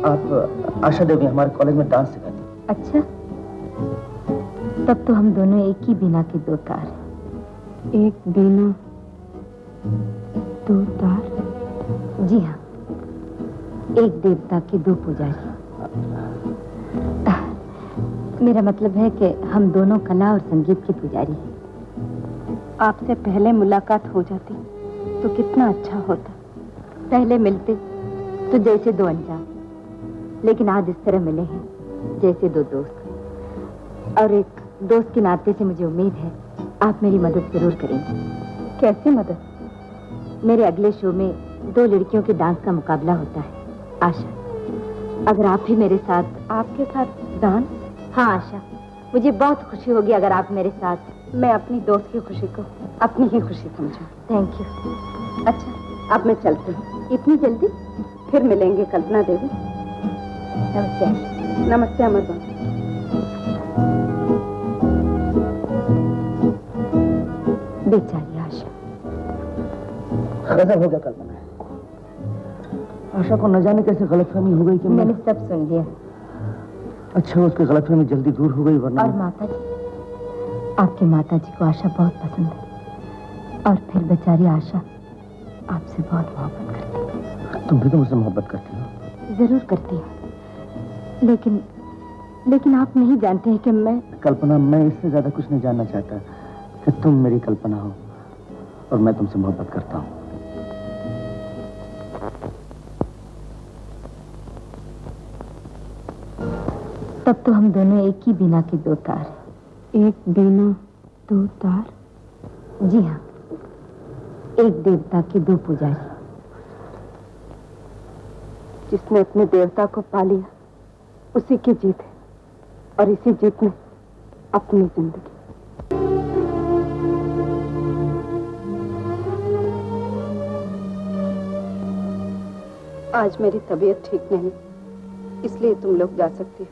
आप आशा देवी हमारे कॉलेज में डांस सिखाती। अच्छा, तब तो हम दोनों एक ही बीना के दो तार हैं। एक बीना दो तार? जी हाँ, एक देवता के दो पुजारी। मेरा मतलब है कि हम दोनों कला और संगीत के पुजारी हैं। आपसे पहले मुलाकात हो जाती तो कितना अच्छा होता। पहले मिलते तो जैसे दो अनजान, लेकिन आज इस तरह मिले हैं जैसे दो दोस्त। और एक दोस्त के नाते से मुझे उम्मीद है आप मेरी मदद जरूर करेंगे। कैसे मदद? मेरे अगले शो में दो लड़कियों के डांस का मुकाबला होता है। आशा, अगर आप भी मेरे साथ। आपके साथ डांस? हाँ आशा, मुझे बहुत खुशी होगी अगर आप मेरे साथ। मैं अपनी दोस्त की खुशी को अपनी ही खुशी समझूं। Thank you. अच्छा, अब मैं चलती हूँ। इतनी जल्दी? फिर मिलेंगे कल्पना देवी। नमस्ते आशा। नमस्ते अमर बाबू। बेचारी आशा। गजब हो गया कल्पना। आशा को न जाने कैसे गलतफहमी हो गई कि मैंने सब सुन लिया। अच्छा, उसकी गलतफहमी जल्दी दूर हो गई, वरना। और माता जी, आपकी माता जी को आशा बहुत पसंद है। और फिर बेचारी आशा आपसे बहुत मोहब्बत करती है। तुम भी तो मुझसे मोहब्बत करती हो। जरूर करती हूँ, लेकिन आप नहीं जानते हैं कि मैं। कल्पना, मैं इससे ज्यादा कुछ नहीं जानना चाहता कि तुम मेरी कल्पना हो और मैं तुमसे मोहब्बत करता हूँ। तब तो हम दोनों एक ही बीना के दो तार हैं। एक बीना दो तार? जी हाँ, एक देवता के दो पुजारी। जिसने अपने देवता को पा लिया उसी की जीत है, और इसी जीत में अपनी जिंदगी। आज मेरी तबीयत ठीक नहीं, इसलिए तुम लोग जा सकती हो।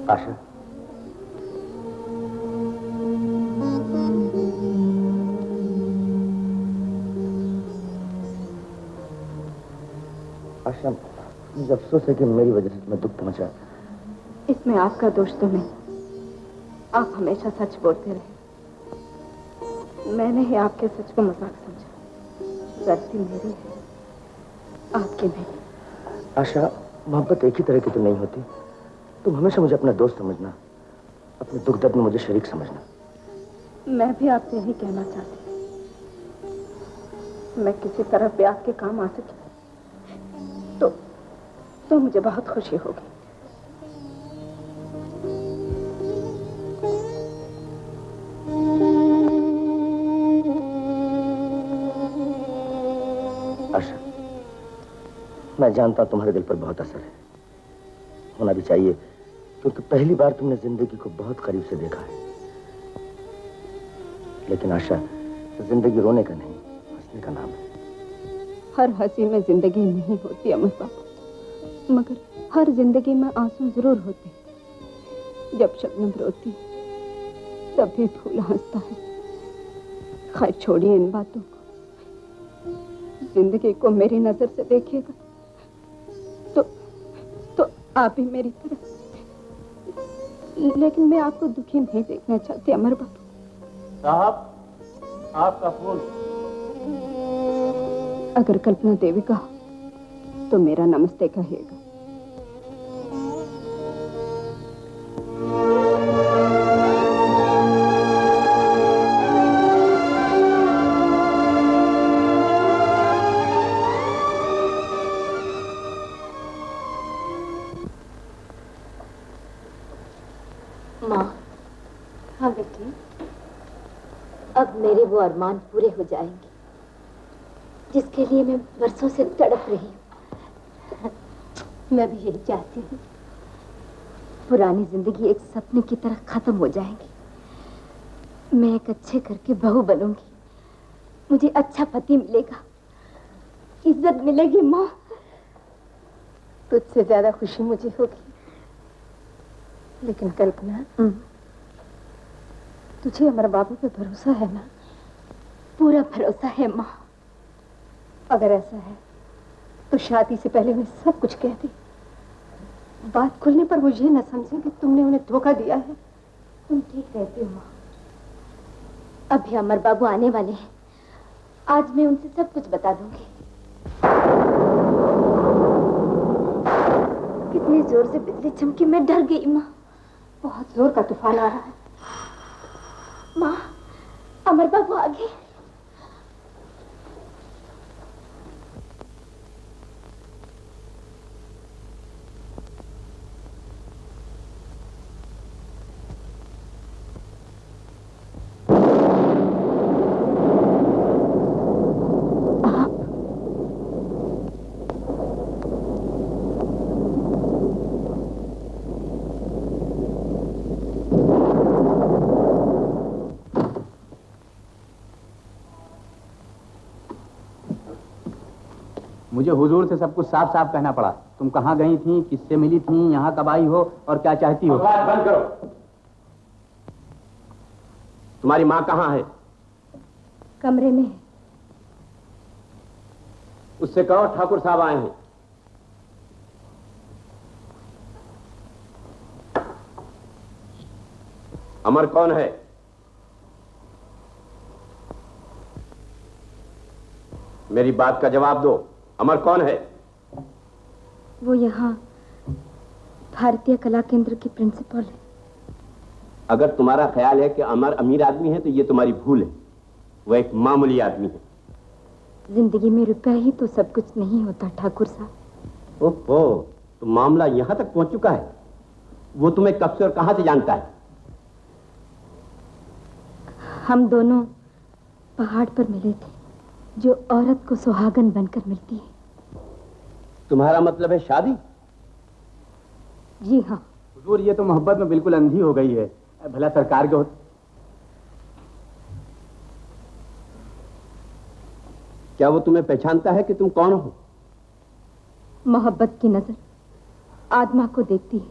आशा, आशा, मुझे अफसोस है कि मेरी वजह से तुम्हें दुख पहुंचा। इसमें आपका दोष तो नहीं। आप हमेशा सच बोलते रहे। मैंने ही आपके सच को मजाक समझा। गलती मेरी है, आपकी नहीं। आशा, मोहब्बत एक ही तरह की तो नहीं होती। तुम हमेशा मुझे अपना दोस्त समझना, अपने दुख दर्द में मुझे शरीक समझना। मैं भी आपसे यही कहना चाहती हूँ। मैं किसी तरह ब्याह के काम आ सकी तो मुझे बहुत खुशी होगी। आशा, मैं जानता हूं तुम्हारे दिल पर बहुत असर है, होना भी चाहिए, क्योंकि पहली बार तुमने जिंदगी को बहुत करीब से देखा है। लेकिन आशा, जिंदगी रोने का नहीं, हंसने का नाम है। हर हंसी में जिंदगी नहीं होती अमर बाबू, मगर हर जिंदगी में आंसू जरूर होते हैं। जब शबनम रोती है तभी फूल हंसता है। खैर छोड़िए इन बातों को। जिंदगी को मेरी नजर से देखिएगा तो आप ही मेरी तरह। लेकिन मैं आपको दुखी नहीं देखना चाहती अमर बाबू। साहब, आपका फोन। अगर कल्पना देवी का हो तो मेरा नमस्ते कहिएगा। माँ। हाँ बेटी। अब मेरे वो अरमान पूरे हो जाएंगे जिसके लिए मैं बरसों से तड़प रही हूँ। मैं भी यही चाहती हूँ। पुरानी जिंदगी एक सपने की तरह खत्म हो जाएगी। मैं एक अच्छे घर की बहू बनूंगी, मुझे अच्छा पति मिलेगा, इज्जत मिलेगी। माँ, तुझसे ज्यादा खुशी मुझे होगी, लेकिन कल्पना, तुझे अमर बाबू पे भरोसा है ना? पूरा भरोसा है माँ। अगर ऐसा है तो शादी से पहले मैं सब कुछ कह दी। बात खुलने पर वो ये न समझे कि तुमने उन्हें धोखा दिया है। तुम ठीक रहती हो माँ। अभी अमर बाबू आने वाले हैं, आज मैं उनसे सब कुछ बता दूंगी। कितने जोर से बिजली चमकी, मैं डर गई माँ। बहुत जोर का तूफान आ रहा है। माँ, अमर बाबू आ गए। मुझे हुजूर से सब कुछ साफ साफ कहना पड़ा। तुम कहाँ गई थी, किससे मिली थी, यहाँ कब आई हो और क्या चाहती हो? बकवास बंद करो। तुम्हारी माँ कहाँ है? कमरे में। उससे कहो ठाकुर साहब आए हैं। अमर कौन है? मेरी बात का जवाब दो। अमर कौन है? वो यहाँ भारतीय कला केंद्र की प्रिंसिपल है। अगर तुम्हारा ख्याल है कि अमर अमीर आदमी है तो ये तुम्हारी भूल है। वह एक मामूली आदमी है। जिंदगी में रुपया ही तो सब कुछ नहीं होता ठाकुर साहब। ओहो, तो मामला यहां तक पहुंच चुका है। वो तुम्हें कब से और कहां से जानता है? हम दोनों पहाड़ पर मिले थे, जो औरत को सुहागन बनकर मिलती है। तुम्हारा मतलब है शादी? जी हाँ। हुजूर, ये तो मोहब्बत में बिल्कुल अंधी हो गई है। भला सरकार के क्या वो तुम्हें पहचानता है कि तुम कौन हो? मोहब्बत की नजर आत्मा को देखती है,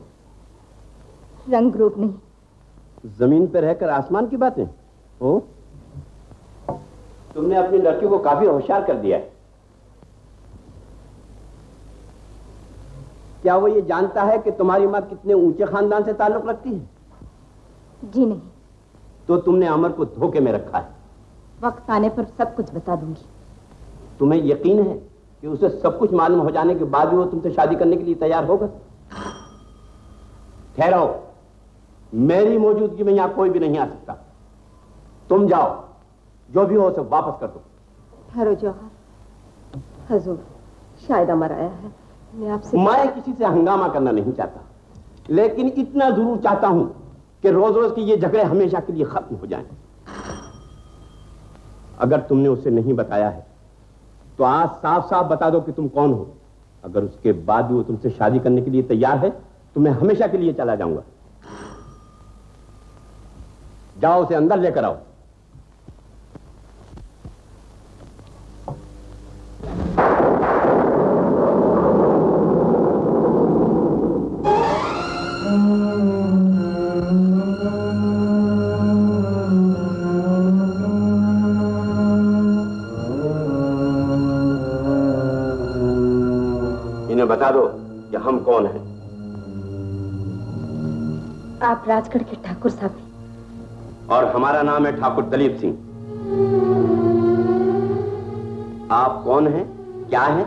रंग रूप नहीं। जमीन पर रहकर आसमान की बातें हो? तुमने अपनी लड़की को काफी होशियार कर दिया है। क्या वो ये जानता है कि तुम्हारी माँ कितने ऊंचे खानदान से ताल्लुक रखती है? जी नहीं। तो तुमने अमर को धोखे में रखा है। वक्त आने पर सब कुछ बता दूंगी। तुम्हें यकीन है कि उसे सब कुछ मालूम हो जाने के बाद भी वो तुमसे शादी करने के लिए तैयार होगा? ठहरो, मेरी मौजूदगी में यहां कोई भी नहीं आ सकता। तुम जाओ, जो भी हो उसे वापस कर दो। ठहरो जौहर। हजूर, शायद अमर आया है। मैं किसी से हंगामा करना नहीं चाहता, लेकिन इतना जरूर चाहता हूं कि रोज रोज की ये झगड़े हमेशा के लिए खत्म हो जाएं। अगर तुमने उसे नहीं बताया है तो आज साफ साफ बता दो कि तुम कौन हो। अगर उसके बाद भी वो तुमसे शादी करने के लिए तैयार है तो मैं हमेशा के लिए चला जाऊंगा। जाओ, उसे अंदर लेकर आओ। बता दो कि हम कौन हैं। आप राजगढ़ के ठाकुर साहब हैं। और हमारा नाम है ठाकुर दलीप सिंह। आप कौन हैं, क्या हैं,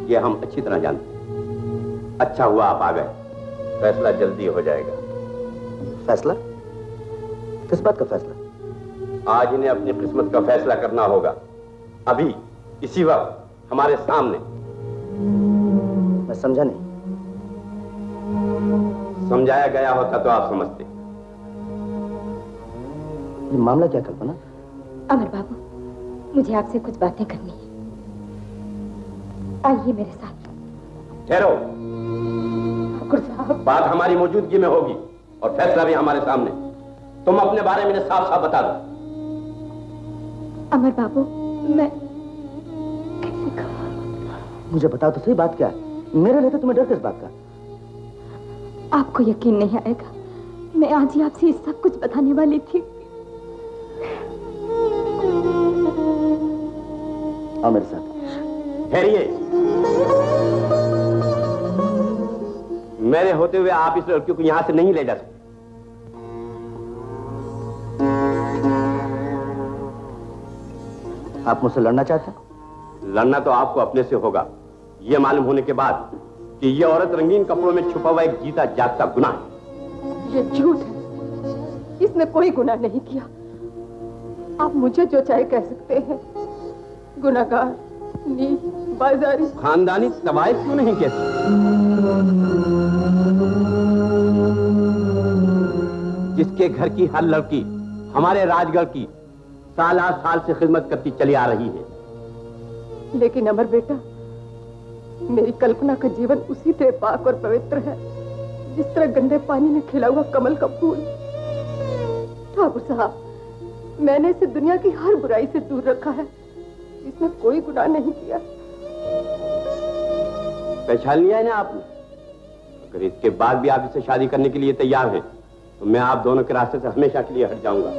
ये हम अच्छी तरह जानते हैं। अच्छा हुआ आप आ गए, फैसला जल्दी हो जाएगा। फैसला? किस बात का फैसला? आज इन्हें अपनी किस्मत का फैसला करना होगा, अभी इसी वक्त हमारे सामने। मैं समझा नहीं। समझाया गया होता तो आप समझते। ये मामला क्या कल्पना? अमर बाबू, मुझे आपसे कुछ बातें करनी है। आइए मेरे साथ। ठहरो। ठाकुर साहब, बात हमारी मौजूदगी में होगी और फैसला भी हमारे सामने। तुम अपने बारे में साफ साफ बता दो। अमर बाबू, मैं कैसे कहूं? मुझे बताओ तो सही, बात क्या है? मेरे रहते तुम्हें डर किस बात का? आपको यकीन नहीं आएगा, मैं आज ही आपसे सब कुछ बताने वाली थी। आओ मेरे साथ। ठहरिए। मेरे होते हुए आप इस लड़की को यहां से नहीं ले जा सकते। आप मुझसे लड़ना चाहते हैं? लड़ना तो आपको अपने से होगा, यह मालूम होने के बाद कि यह औरत रंगीन कपड़ों में छुपा हुआ एक जीता जागता गुनाह है। ये झूठ है, इसने कोई गुनाह नहीं किया। आप मुझे जो चाहे कह सकते हैं, गुनाहगार, नीच, बाजारी। खानदानी तवाइफ क्यों नहीं कहती? जिसके घर की हर लड़की हमारे राजगढ़ की साल से खिदमत करती चली आ रही है। लेकिन अमर बेटा, मेरी कल्पना का जीवन उसी तरह पाक और पवित्र है जिस तरह गंदे पानी में खिला हुआ कमल का फूल। ठाकुर साहब, मैंने इसे दुनिया की हर बुराई से दूर रखा है, इसने कोई गुनाह नहीं किया। पहचान लिया है ना आपने? अगर इसके बाद भी आप इससे शादी करने के लिए तैयार हैं, तो मैं आप दोनों के रास्ते से हमेशा के लिए हट जाऊंगा।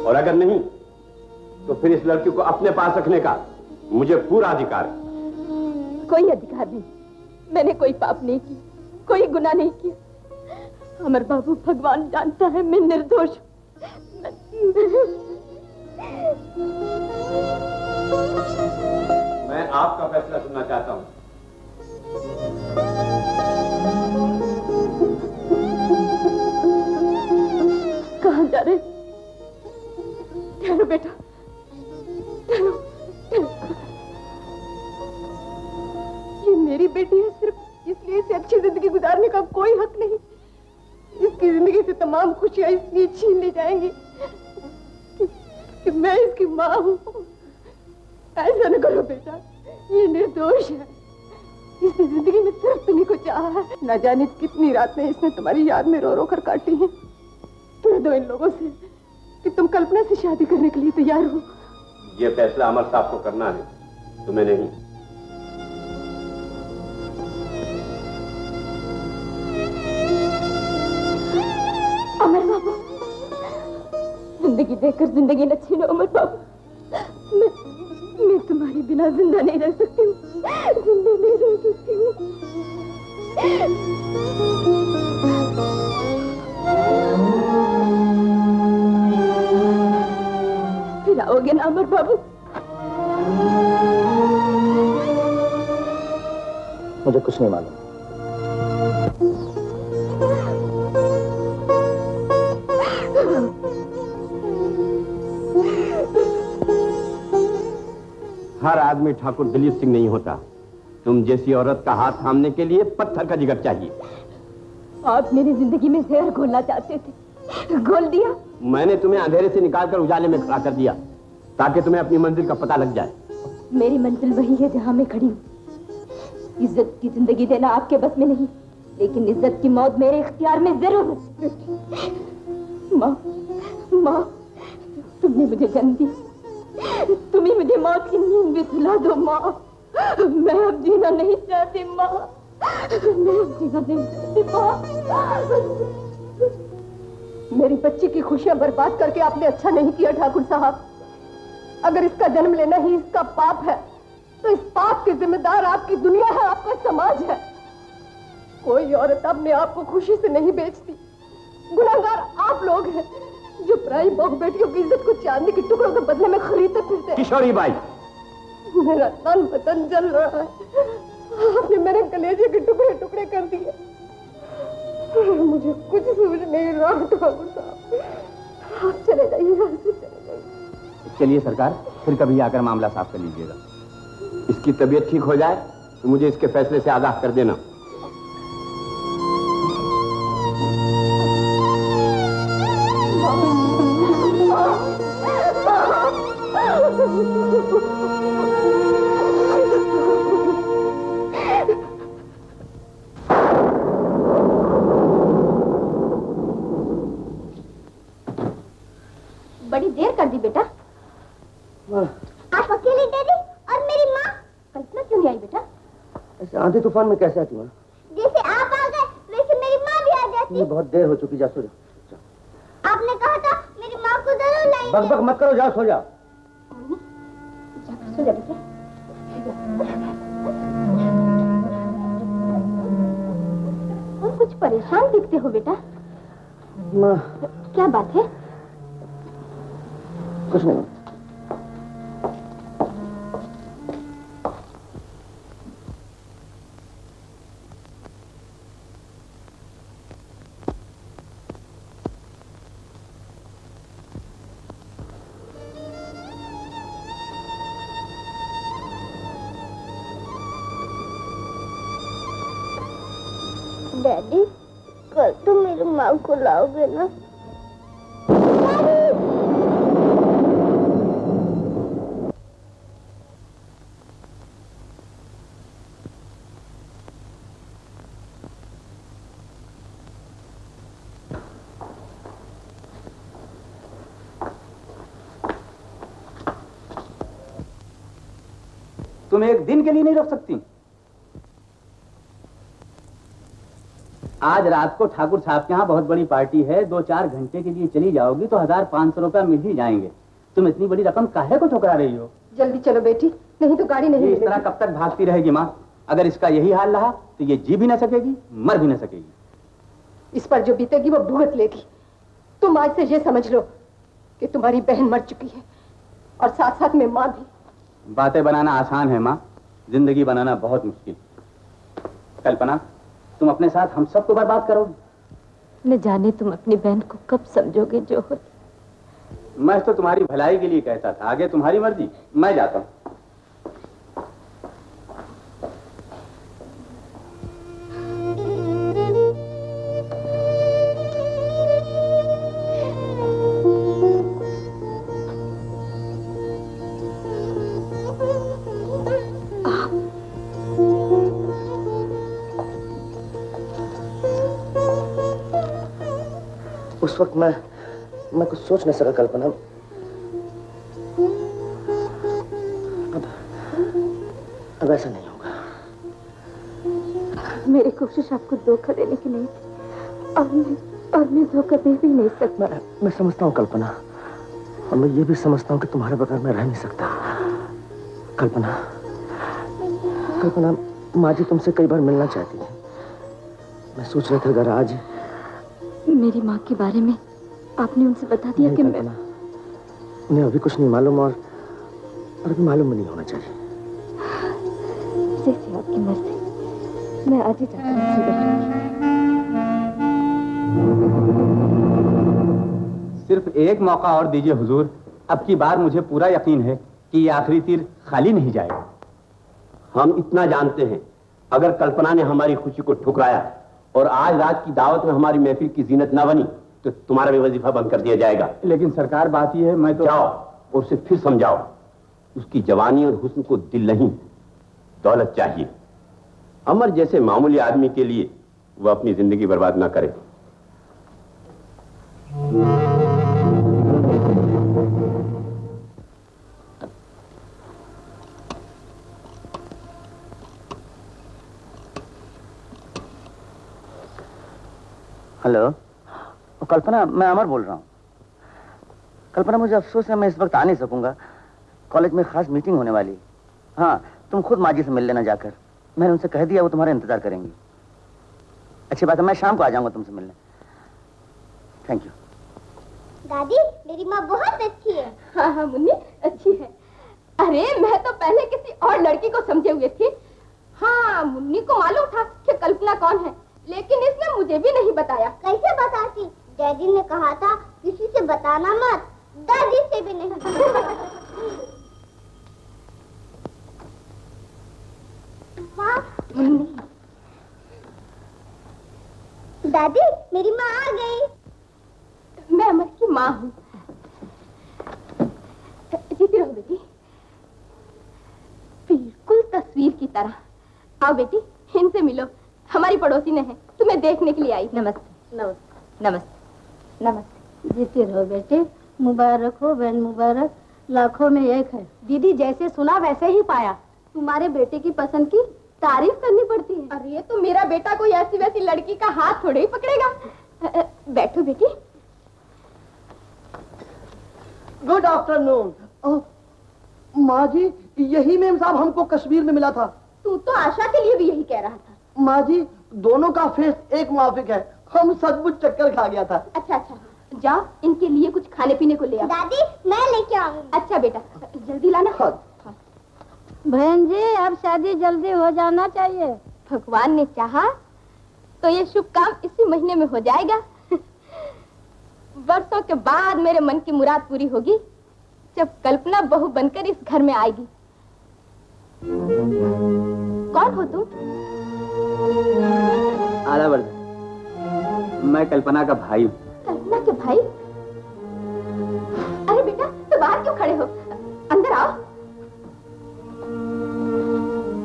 और अगर नहीं, तो फिर इस लड़की को अपने पास रखने का मुझे पूरा अधिकार है। कोई अधिकार नहीं, मैंने कोई पाप नहीं किया, कोई गुनाह नहीं किया। अमर बाबू, भगवान जानता है मैं निर्दोष। मैं आपका फैसला सुनना चाहता हूं। कहां जा रहे? ठहरो बेटा, ठहरो, ठहरो। ये मेरी बेटी है, सिर्फ इसलिए इसे अच्छी जिंदगी गुजारने का कोई हक नहीं। इसकी जिंदगी से तमाम खुशियां इसलिए छीन ली जाएंगी कि मैं इसकी माँ हूँ। ऐसा न करो बेटा, ये निर्दोष है। इसने जिंदगी में सिर्फ तुम्ही को चाहा है। न जाने कितनी रातें इसने तुम्हारी याद में रो रो कर काटी हैं। कह दो इन लोगों से कि तुम कल्पना से शादी करने के लिए तैयार हो। यह फैसला अमर साहब को करना है, तुम्हें नहीं। अमर बाबू, जिंदगी देकर जिंदगी न छीनो अमर बाबू। मैं तुम्हारी बिना जिंदा नहीं रह सकती हूँ, जिंदा नहीं रह सकती हूँ। फिर आओगे ना अमर बाबू? मुझे कुछ नहीं मालूम। हर आदमी ठाकुर दिलीप सिंह नहीं होता। तुम जैसी औरत का हाथ थामने के लिए पत्थर का जिगर चाहिए। आप मेरी जिंदगी में जहर घोलना चाहते थे, घोल दिया। मैंने तुम्हें अंधेरे से निकालकर उजाले में खड़ा कर दिया ताकि तुम्हें अपनी मंजिल का पता लग जाए। मेरी मंजिल वही है जहां मैं खड़ी हूँ। इज्जत की जिंदगी देना आपके बस में नहीं, लेकिन इज्जत की मौत मेरे इख्तियार में जरूर है। माँ, माँ, तुमने मुझे जन्म दिया, तुम्ही मुझे मौत की नींद भी सुला दो माँ। मैं अब जीना नहीं चाहती माँ, मैं अब जीना नहीं चाहती माँ। मेरी बच्ची की खुशियां बर्बाद करके आपने अच्छा नहीं किया ठाकुर साहब। अगर इसका जन्म लेना ही इसका पाप है, तो इस पाप के जिम्मेदार आपकी दुनिया है, आपका समाज है। कोई औरत अपने आप को खुशी से नहीं बेचती। गुनहगार आप लोग हैं जो पराई बहू बेटियों की इज्जत को चांदी के टुकड़ों के बदले में खरीदते फिरते हैं। किशोरी बाई, मेरा तन बदन जल रहा है। आपने मेरे कलेजे के टुकड़े टुकड़े कर दिए। मुझे कुछ समझ नहीं रहा ठाकुर साहब। आप चले जाइए, यहाँ से चले जाइए। चलिए सरकार, फिर कभी आकर मामला साफ कर लीजिएगा। इसकी तबीयत ठीक हो जाए तो मुझे इसके फैसले से आगाह कर देना। बड़ी देर कर दी बेटा। आप अकेले डैडी और मेरी माँ? कल्पना क्यों नहीं आई बेटा? ऐसे आंधी तूफान में कैसे आती माँ? जैसे आप आ गए वैसे मेरी माँ भी आ जाती। बहुत देर हो चुकी, जा सो जा। आपने कहा था मेरी माँ को जरूर लाएंगे। बक बक मत करो, जा सो जा। सो जा बेटा। तुम कुछ परेशान दिखते हो बेटा। माँ क्या बात है? कुछ नहीं। डैडी, कल तुम मेरी माँ को लाओगे ना? तुम एक दिन के लिए नहीं रुक सकती? आज रात को ठाकुर साहब के यहाँ बहुत बड़ी पार्टी है, 2-4 घंटे के लिए चली जाओगी तो 1500 रुपया मिल ही जाएंगे। तुम इतनी बड़ी रकम काहे को ठुकरा रही हो? जल्दी चलो बेटी, नहीं तो गाड़ी नहीं इस तरह कब तक भागती रहेगी माँ? अगर इसका यही हाल रहा तो ये जी भी ना सकेगी, मर भी ना सकेगी। इस पर जो बीतेगी वो भुगत लेगी। तुम आज से ये समझ लो कि तुम्हारी बहन मर चुकी है और साथ साथ में माँ भी। बातें बनाना आसान है माँ, जिंदगी बनाना बहुत मुश्किल। कल्पना, तुम अपने साथ हम सबको बर्बाद करोगे। न जाने तुम अपनी बहन को कब समझोगे जोहर। मैं तो तुम्हारी भलाई के लिए कहता था, आगे तुम्हारी मर्जी। मैं जाता हूँ। उस वक्त मैं कुछ सोच नहीं सका कल्पना। अब ऐसा नहीं होगा। मेरी कोशिश आपको धोखा देने की नहीं थी और मैं धोखा दे भी नहीं सकता। मैं समझता हूँ कल्पना, और मैं ये भी समझता हूँ कि तुम्हारे बगैर मैं रह नहीं सकता। कल्पना, माँ जी तुमसे कई बार मिलना चाहती है। मैं सोच रहा था अगर आज मेरी माँ के बारे में आपने उनसे बता दिया कि मैं... उन्हें अभी कुछ नहीं मालूम और अभी मालूम भी नहीं होना चाहिए। जैसे आपकी मर्जी, मैं आज ही जाकर उनसे बैठूंगी। सिर्फ एक मौका और दीजिए हुजूर। अब की बार मुझे पूरा यकीन है कि ये आखिरी तीर खाली नहीं जाएगा। हम इतना जानते हैं, अगर कल्पना ने हमारी खुशी को ठुकराया और आज रात की दावत में हमारी महफिल की जीनत ना बनी तो तुम्हारा भी वजीफा बंद कर दिया जाएगा। लेकिन सरकार बात यह है, मैं तो... जाओ और उसे फिर समझाओ, उसकी जवानी और हुस्न को दिल नहीं दौलत चाहिए। अमर जैसे मामूली आदमी के लिए वह अपनी जिंदगी बर्बाद ना करे। हेलो, कल्पना, मैं अमर बोल रहा हूँ। कल्पना, मुझे अफसोस है मैं इस वक्त आ नहीं सकूंगा। कॉलेज में खास मीटिंग होने वाली। हाँ, तुम खुद माँ जी से मिल लेना जाकर। मैंने उनसे कह दिया, वो तुम्हारा इंतजार करेंगी। अच्छी बात है, मैं शाम को आ जाऊंगा तुमसे मिलने। Thank you. दादी, मेरी माँ बहुत अच्छी है। हाँ हाँ मुन्नी, अच्छी है। अरे मैं तो पहले किसी और लड़की को समझे हुए थी। हाँ, मुन्नी को मालूम था कि कल्पना कौन है, लेकिन इसने मुझे भी नहीं बताया। कैसे बताती? डैडी ने कहा था किसी से बताना मत, दादी से भी नहीं। दादी, मेरी माँ आ गई। मैं अमर की माँ हूँ। जीती रहो बेटी। तरह। आओ बेटी, इनसे मिलो, हमारी पड़ोसी ने है, तुम्हें देखने के लिए आई। नमस्ते। नमस्ते। नमस्ते। नमस्ते। जीते रहो बेटे, मुबारक हो बहन, मुबारक, लाखों में एक है। दीदी जैसे सुना वैसे ही पाया। तुम्हारे बेटे की पसंद की तारीफ करनी पड़ती है। अरे तो मेरा बेटा कोई ऐसी वैसी लड़की का हाथ थोड़े ही पकड़ेगा। बैठो बेटी। Good afternoon. माँ जी, यही मेम साहब हमको कश्मीर में मिला था। तू तो आशा के लिए भी यही कह रहा था। माँ जी, दोनों का फेस एक मुआफिक है, हम सचमुच चक्कर खा गया था। अच्छा अच्छा, जाओ इनके लिए कुछ खाने पीने को ले आओ। दादी मैं लेके आऊंगी। अच्छा बेटा, जल्दी लाना। हाँ। बहन जी, अब शादी जल्दी हो जाना चाहिए। भगवान ने चाहा तो ये शुभ काम इसी महीने में हो जाएगा। वर्षों के बाद मेरे मन की मुराद पूरी होगी, जब कल्पना बहू बनकर इस घर में आएगी। कौन हो तुम? आदावर्ध, मैं कल्पना का भाई हूँ। कल्पना के भाई? अरे बेटा, तो बाहर क्यों खड़े हो? अंदर आओ।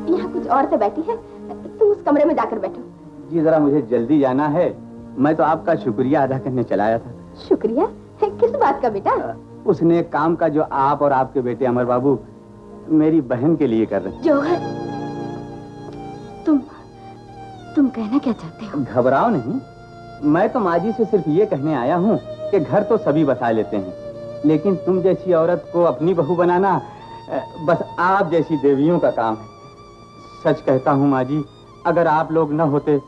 यहाँ कुछ औरतें बैठी हैं, तुम उस कमरे में जाकर बैठो। जी जरा मुझे जल्दी जाना है, मैं तो आपका शुक्रिया अदा करने चला आया था। शुक्रिया? किस बात का बेटा? उसने काम का जो आप और आपके बेटे अमर बाबू मेरी बहन के लिए कर रहे हैं। जौहर, तुम कहना क्या चाहते हो? घबराओ नहीं, मैं तो माँ जी से सिर्फ ये कहने आया हूँ कि घर तो सभी बसा लेते हैं, लेकिन तुम जैसी औरत को अपनी बहू बनाना बस आप जैसी देवियों का काम है। सच कहता हूँ माँ जी, अगर आप लोग न होते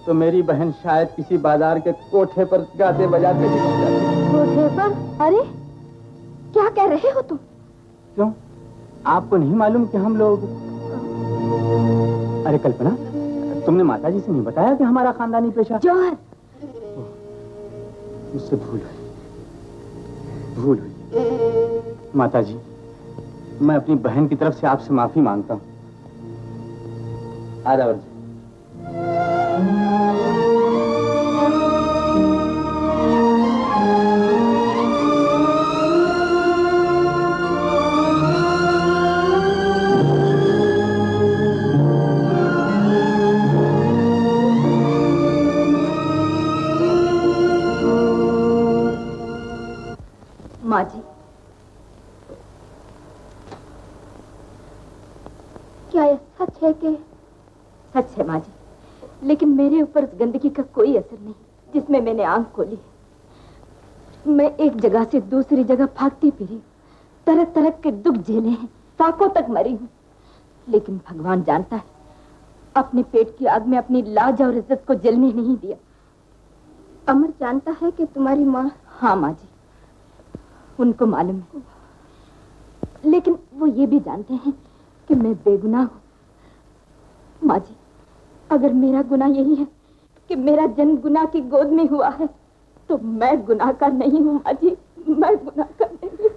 तो मेरी बहन शायद किसी बाजार के कोठे पर गाते बजाते निकल जाती। कोठे पर? अरे क्या कह रहे हो तुम? क्यों, आपको नहीं मालूम कि हम लोग... अरे कल्पना, तुमने माताजी से नहीं बताया कि हमारा खानदानी पेशा? जौहर, मुझसे भूल हुई। माताजी, मैं अपनी बहन की तरफ से आपसे माफी मांगता हूँ। आदावर्ध। माँ जी, क्या यह सच है कि? सच है माँ जी, लेकिन मेरे ऊपर उस गंदगी का कोई असर नहीं जिसमें मैंने आंख खोली। मैं एक जगह से दूसरी जगह भागती फिरी, तरह तरह के दुख झेले हैं, साकों तक मरी हूँ, लेकिन भगवान जानता है, अपने पेट की आग में अपनी लाज और इज्जत को जलने नहीं दिया। अमर जानता है कि तुम्हारी माँ? हाँ माँ जी, उनको मालूम है, लेकिन वो ये भी जानते हैं कि मैं बेगुनाह हूँ। माँ जी, अगर मेरा गुनाह यही है कि मेरा जन्म गुनाह की गोद में हुआ है, तो मैं गुनाहगार नहीं हूँ माँ जी, मैं गुनाहगार नहीं।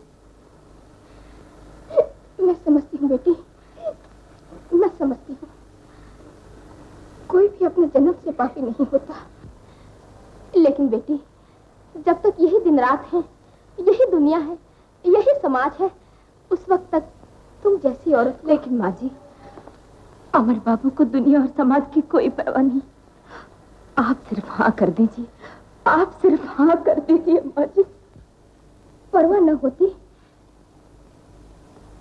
मैं समझती हूँ बेटी, मैं समझती हूँ। कोई भी अपने जन्म से पापी नहीं होता, लेकिन बेटी, जब तक यही दिन रात है, यही दुनिया है, यही समाज है, उस वक्त तक तुम जैसी औरत। लेकिन माँ जी, अमर बाबू को दुनिया और समाज की कोई परवाह नहीं। आप सिर्फ हाँ कर दीजिए, आप सिर्फ हाँ कर दीजिए माँ जी। परवाह न होती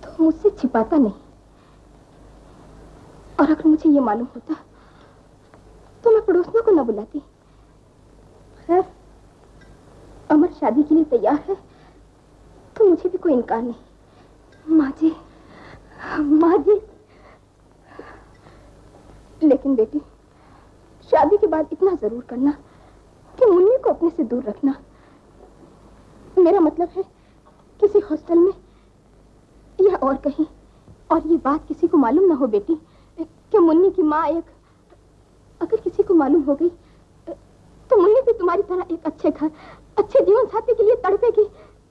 तो मुझसे छिपाता नहीं, और अगर मुझे ये मालूम होता तो मैं पड़ोसियों को न बुलाती। खैर, अमर शादी के लिए तैयार है तो मुझे भी कोई इनकार नहीं। माँ जी, माँ जी। लेकिन बेटी, शादी के बाद इतना जरूर करना कि मुन्नी को अपने से दूर रखना। मेरा मतलब है किसी हॉस्टल में या और कहीं, और ये बात किसी को मालूम ना हो बेटी कि मुन्नी की माँ एक... अगर किसी को मालूम हो गई तो मुन्नी भी तुम्हारी तरह एक अच्छे घर, अच्छे जीवन साथी के लिए तड़पेगी,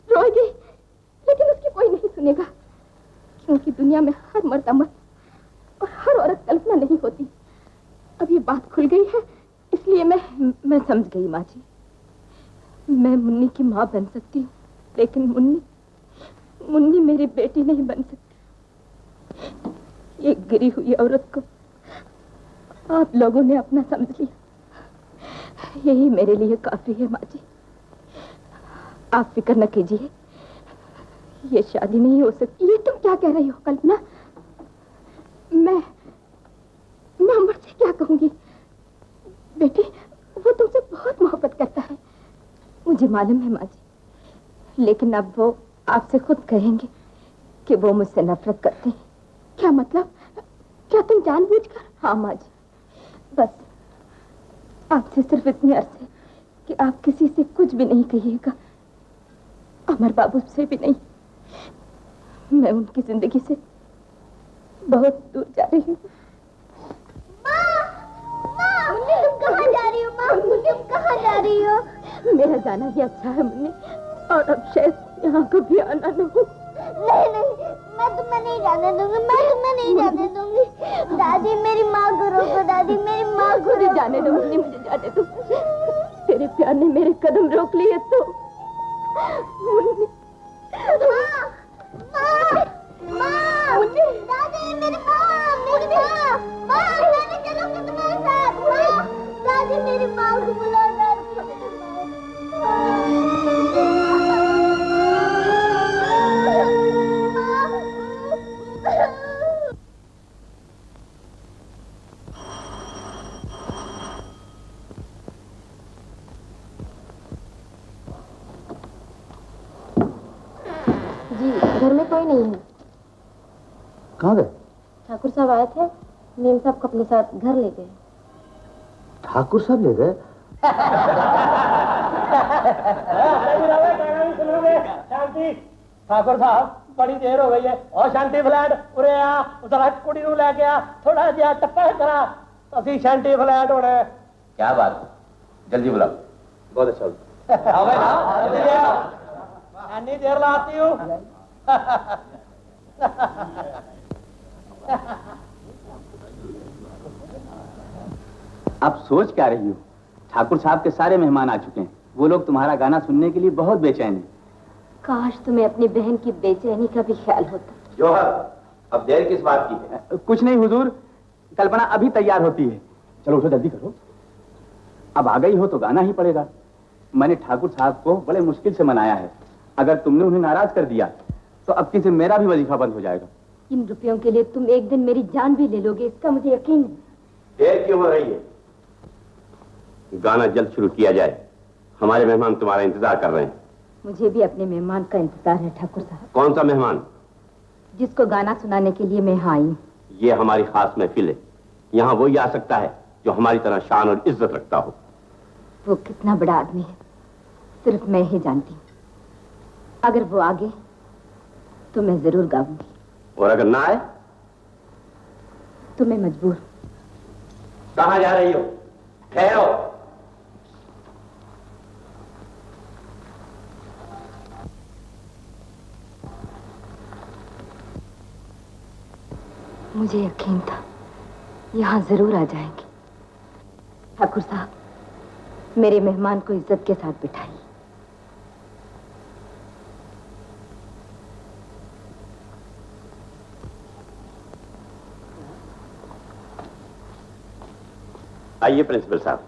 रोएगी, लेकिन उसकी कोई नहीं सुनेगा, क्योंकि दुनिया में हर मर्द अमर और हर औरत कल्पना नहीं होती। अब ये बात खुल गई है, इसलिए मैं समझ गई माँ जी। मैं मुन्नी की माँ बन सकती हूँ, लेकिन मुन्नी मेरी बेटी नहीं बन सकती। एक गिरी हुई औरत को आप लोगों ने अपना समझ लिया, यही मेरे लिए काफी है माँ जी। आप फिक्र न कीजिए, ये शादी नहीं हो सकती। ये तुम क्या कह रही हो कल्पना? मैं अमर से क्या कहूंगी? बेटी, वो तुमसे बहुत मोहब्बत करता है। मुझे मालूम है माँ जी, लेकिन अब वो आपसे खुद कहेंगे कि वो मुझसे नफरत करते हैं। क्या मतलब? क्या तुम जानबूझकर? हाँ माँ जी, बस आपसे सिर्फ इतनी अर्ज है कि आप किसी से कुछ भी नहीं कहिएगा, अमर बाबू से भी नहीं। मैं उनकी जिंदगी से बहुत दूर जा रही हूँ। मुन्नी, तुम कहाँ जा रही हो? माँ, तुम कहाँ जा रही हो? मेरा जाना ही अच्छा है मुन्नी, और अब शायद यहाँ कभी आना न हो। नहीं नहीं, मैं तुम्हें नहीं जाने दूंगी, मैं तुम्हें नहीं जाने दूंगी। दादी, मेरी माँ को रोको, दादी मेरी माँ को मुझे जाने दो मुन्नी, मुझे जाने दो। तेरे प्यार ने मेरे कदम रोक लिए तो मुन्नी। दादी, मेरी माँ, मेरी माँ, मैं चलूंगी तुम्हारे साथ। माँ, दादी मेरी माँ को बुलाओ, जी, घर में कोई नहीं है। कहाँ गए? ठाकुर साहब आए थे, नीम साहब को अपने साथ घर ले गए। ठाकुर साहब ले गए? ठाकुर साहब, बड़ी देर हो गई है। और शांति फ्लैट उरे आ, जरा कुड़ी नू लेके आ, थोड़ा जिहा टप्पा करा, असी शांति फ्लैट होना। क्या बात, जल्दी बुलाओ। बहुत अच्छा। इतनी देर लाती हूँ। आप सोच क्या रही हो? ठाकुर साहब के सारे मेहमान आ चुके हैं, वो लोग तुम्हारा गाना सुनने के लिए बहुत बेचैन हैं। काश तुम्हें अपनी बहन की बेचैनी का भी ख्याल होता। जौहर, अब देर किस बात की है? कुछ नहीं हुजूर, कल्पना अभी तैयार होती है। चलो उठो, जल्दी करो। अब आ गई हो तो गाना ही पड़ेगा। मैंने ठाकुर साहब को बड़े मुश्किल से मनाया है, अगर तुमने उन्हें नाराज कर दिया तो अब से मेरा भी वजीफा बंद हो जाएगा। इन रुपयों के लिए तुम एक दिन मेरी जान भी ले लोगे, इसका मुझे यकीन है। देर क्यों हो रही है? गाना जल्द शुरू किया जाए, हमारे मेहमान तुम्हारा इंतजार कर रहे हैं। मुझे भी अपने मेहमान का इंतजार है ठाकुर साहब। कौन सा मेहमान? जिसको गाना सुनाने के लिए मैं यहाँ आई हूँ। ये हमारी खास महफिल है, यहाँ वही आ सकता है जो हमारी तरह शान और इज्जत रखता हो। वो कितना बड़ा आदमी है सिर्फ मैं ही जानती हूँ। अगर वो आ गए तो मैं जरूर गाऊंगी, और अगर ना आए तो मैं मजबूर। कहाँ जा रही हो? ठहरो। मुझे यकीन था यहाँ जरूर आ जाएंगे। ठाकुर साहब, मेरे मेहमान को इज्जत के साथ बिठाइए। आइए प्रिंसिपल साहब।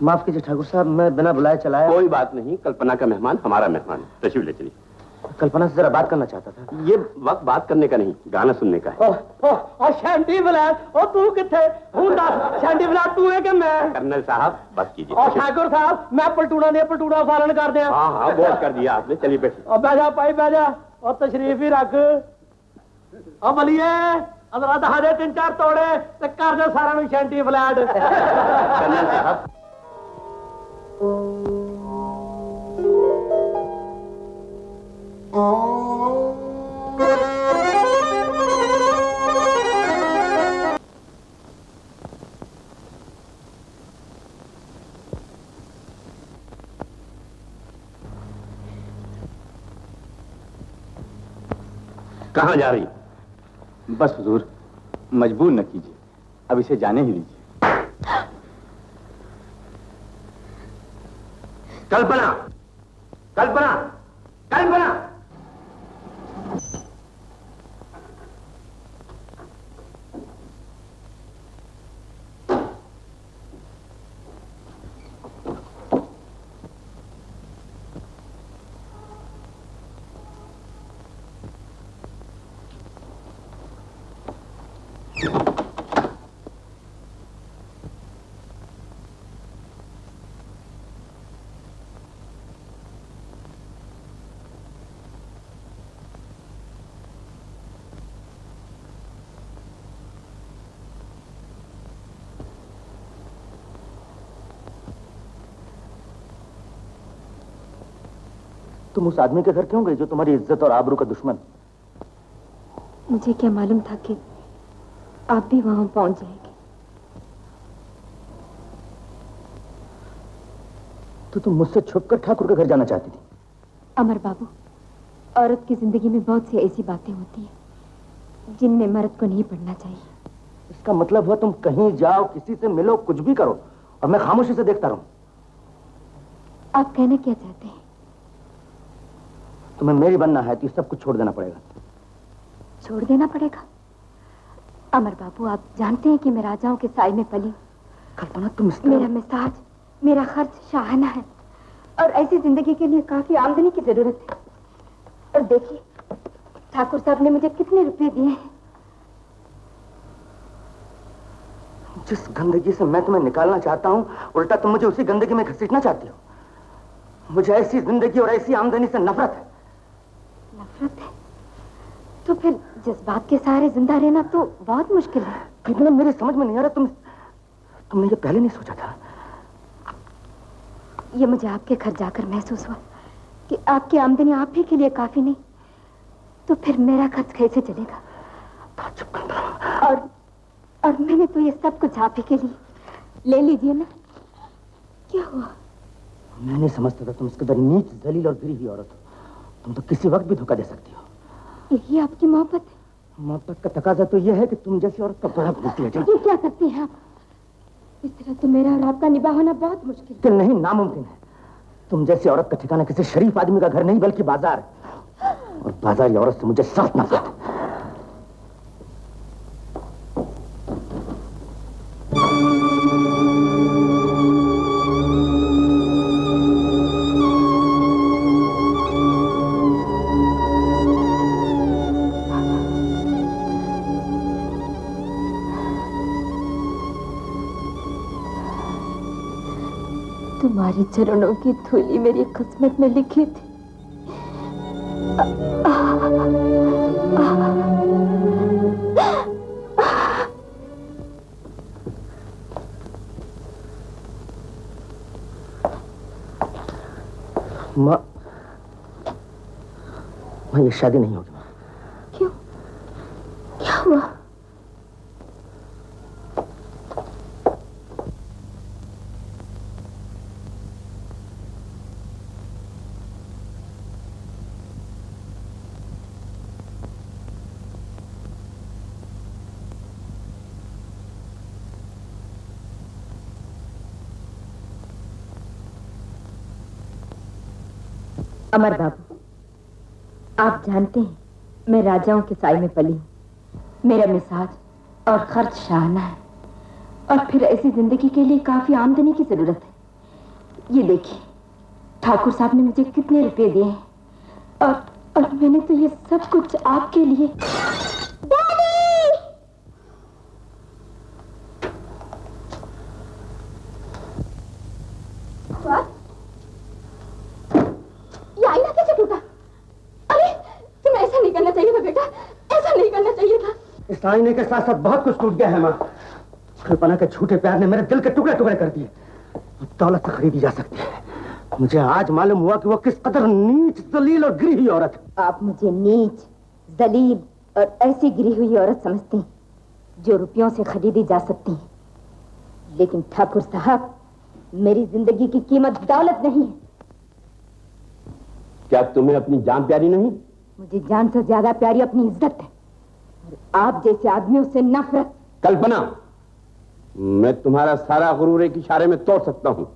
माफ कीजिए ठाकुर साहब, मैं बिना बुलाए चला आया। कोई बात नहीं, कल्पना का मेहमान हमारा मेहमान है। तशरीफ ले चलिए। कल्पना से जरा बात करना चाहता था। ये वक्त बात करने का नहीं, गाना सुनने का है। और शांति फ्लैट, और तू किथे? शांति फ्लैट तू है कि मैं? कर्नल साहब बात कीजिए। और ठाकुर साहब, मैं पलटूना ने पलटूना पालन कर दिया। हाँ हाँ, बहुत कर दिया आपने। चलिए बैठिए। और बैजा पाई बैजा, और तशरीफ ही रख। और बलिए अदरा दहा दे 3-4 तोड़े ते कर दे सारा शांति फ्लैट। कर्नल साहब, कहाँ जा रही? बस हुजूर, मजबूर न कीजिए, अब इसे जाने ही दीजिए। कल्पना, कल्पना, कल्पना। तुम उस आदमी के घर क्यों गई जो तुम्हारी इज्जत और आबरू का दुश्मन? मुझे क्या मालूम था कि आप भी वहां पहुंच जाएंगे। तो तुम मुझसे छुपकर ठाकुर के घर जाना चाहती थी? अमर बाबू, औरत की जिंदगी में बहुत सी ऐसी बातें होती हैं जिनमें मर्द को नहीं पड़ना चाहिए। इसका मतलब हुआ तुम कहीं जाओ, किसी से मिलो, कुछ भी करो और मैं खामोशी से देखता रहूं। आप कहना क्या चाहते हैं? तुम्हें मेरी बनना है तो ये सब कुछ छोड़ देना पड़ेगा। छोड़ देना पड़ेगा? अमर बाबू, आप जानते हैं कि मैं राजाओं के साए में पली। कल्पना, तुम मेरा मिजाज, मेरा खर्च शाहाना है और ऐसी जिंदगी के लिए काफी आमदनी की जरूरत है। और देखिए, ठाकुर साहब ने मुझे कितने रुपए दिए हैं। जिस गंदगी से मैं तुम्हें निकालना चाहता हूं, उल्टा तुम मुझे उसी गंदगी में घसीटना चाहती हो। मुझे ऐसी जिंदगी और ऐसी आमदनी से नफरत है। नफरत है? तो फिर जज्बात के सहारे जिंदा रहना तो बहुत मुश्किल है। कितना मेरी समझ में नहीं आ रहा, तुमने ये पहले नहीं सोचा था? ये मुझे आपके घर जाकर महसूस हुआ कि आपकी आमदनी आप ही के लिए काफी नहीं, तो फिर मेरा खर्च कैसे चलेगा? और मैंने तो ये सब कुछ आप ही के लिए। ले लीजिए ना। क्या हुआ? मैं नहीं समझता था तुम इस कदर नीच, जलील और गिरी हुई औरत हो। तुम तो किसी वक्त भी धोखा दे सकती हो। यही आपकी मोहब्बत है? मोहब्बत का तकाजा तो यह है कि तुम जैसी औरत का बड़ा भूलती है। ये क्या करती हैं आप? इस तरह तो मेरा और आपका निभा होना बहुत मुश्किल है। कि नहीं, नामुमकिन है। तुम जैसी औरत का ठिकाना किसी शरीफ आदमी का घर नहीं बल्कि बाजार, और बाजार की औरत से मुझे सख्त नफरत है। तुम्हारे चरणों की धूली मेरी किस्मत में लिखी थी। माँ, ये शादी नहीं होगी। क्यों? क्या हुआ? अमर बाबू, आप जानते हैं मैं राजाओं के साए में पली हूँ। मेरा मिजाज और खर्च शाहाना है और फिर ऐसी जिंदगी के लिए काफी आमदनी की जरूरत है। ये देखिए, ठाकुर साहब ने मुझे कितने रुपए दिए हैं और मैंने तो ये सब कुछ आपके लिए। आईना कैसे टूटा? अरे, तुम्हें ऐसा नहीं करना चाहिए था बेटा, ऐसा नहीं करना चाहिए था। इस आईने के साथ साथ बहुत कुछ टूट गया है माँ। कल्पना के झूठे प्यार ने मेरे दिल के टुकड़े टुकड़े कर दिए। दौलत से खरीदी जा सकती है। मुझे आज मालूम हुआ कि वो किस कदर नीच, जलील और गिरी हुई औरत है। आप मुझे नीच, जलील और ऐसी गिरी हुई औरत समझते हैं जो रुपयों से खरीदी जा सकती है, लेकिन ठाकुर साहब, मेरी जिंदगी की कीमत दौलत नहीं है। क्या तुम्हें अपनी जान प्यारी नहीं? मुझे जान से ज्यादा प्यारी अपनी इज्जत है और आप जैसे आदमियों से नफरत। कल्पना, मैं तुम्हारा सारा गुरूर एक इशारे में तोड़ सकता हूँ।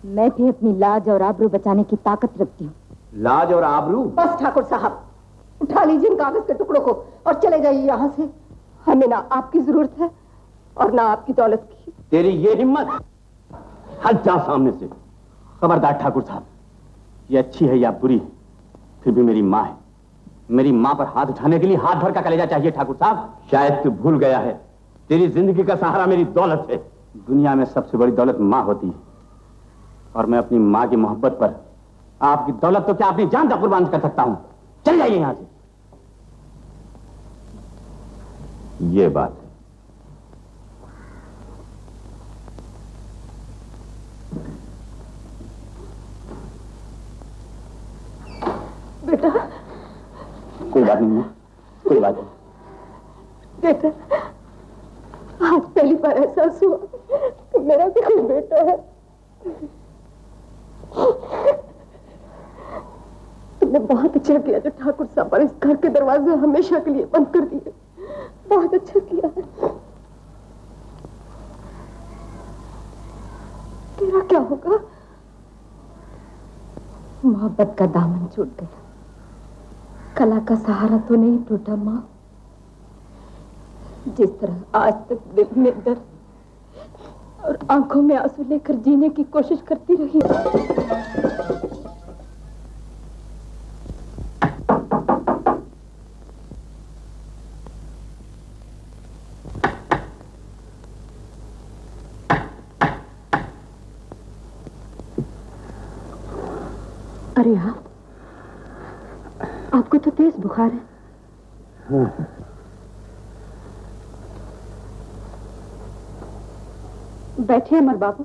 मैं भी अपनी लाज और आबरू बचाने की ताकत रखती हूँ। लाज और आबरू? बस ठाकुर साहब, उठा लीजिए इन कागज के टुकड़ों को और चले जाइए यहाँ से। हमें ना आपकी जरूरत है और ना आपकी दौलत की। तेरी ये हिम्मत? हट जा सामने से। खबरदार ठाकुर साहब, ये अच्छी है या बुरी है, फिर भी मेरी माँ है। मेरी माँ पर हाथ उठाने के लिए हाथ भर का कलेजा चाहिए ठाकुर साहब। शायद तू भूल गया है, तेरी जिंदगी का सहारा मेरी दौलत है। दुनिया में सबसे बड़ी दौलत माँ होती है, और मैं अपनी माँ की मोहब्बत पर आपकी दौलत तो क्या अपनी जान तक कुर्बान कर सकता हूं। चल जाइए यहां से। ये बात है। बेटा, कोई बात नहीं माँ, कोई बात नहीं। बेटा, आज पहली बार एहसास हुआ कि मेरा भी कोई बेटा है। तुमने बहुत अच्छा किया जो ठाकुर साहब पर इस घर के दरवाजे हमेशा के लिए बंद कर दिए। बहुत अच्छा किया है। तेरा क्या होगा? मोहब्बत का दामन छूट गया, कला का सहारा तो नहीं टूटा माँ। जिस तरह आज तक दिल में दर्द और आंखों में आंसू लेकर जीने की कोशिश करती रही। अरे आपको तो तेज बुखार है। बैठिए अमर बाबू।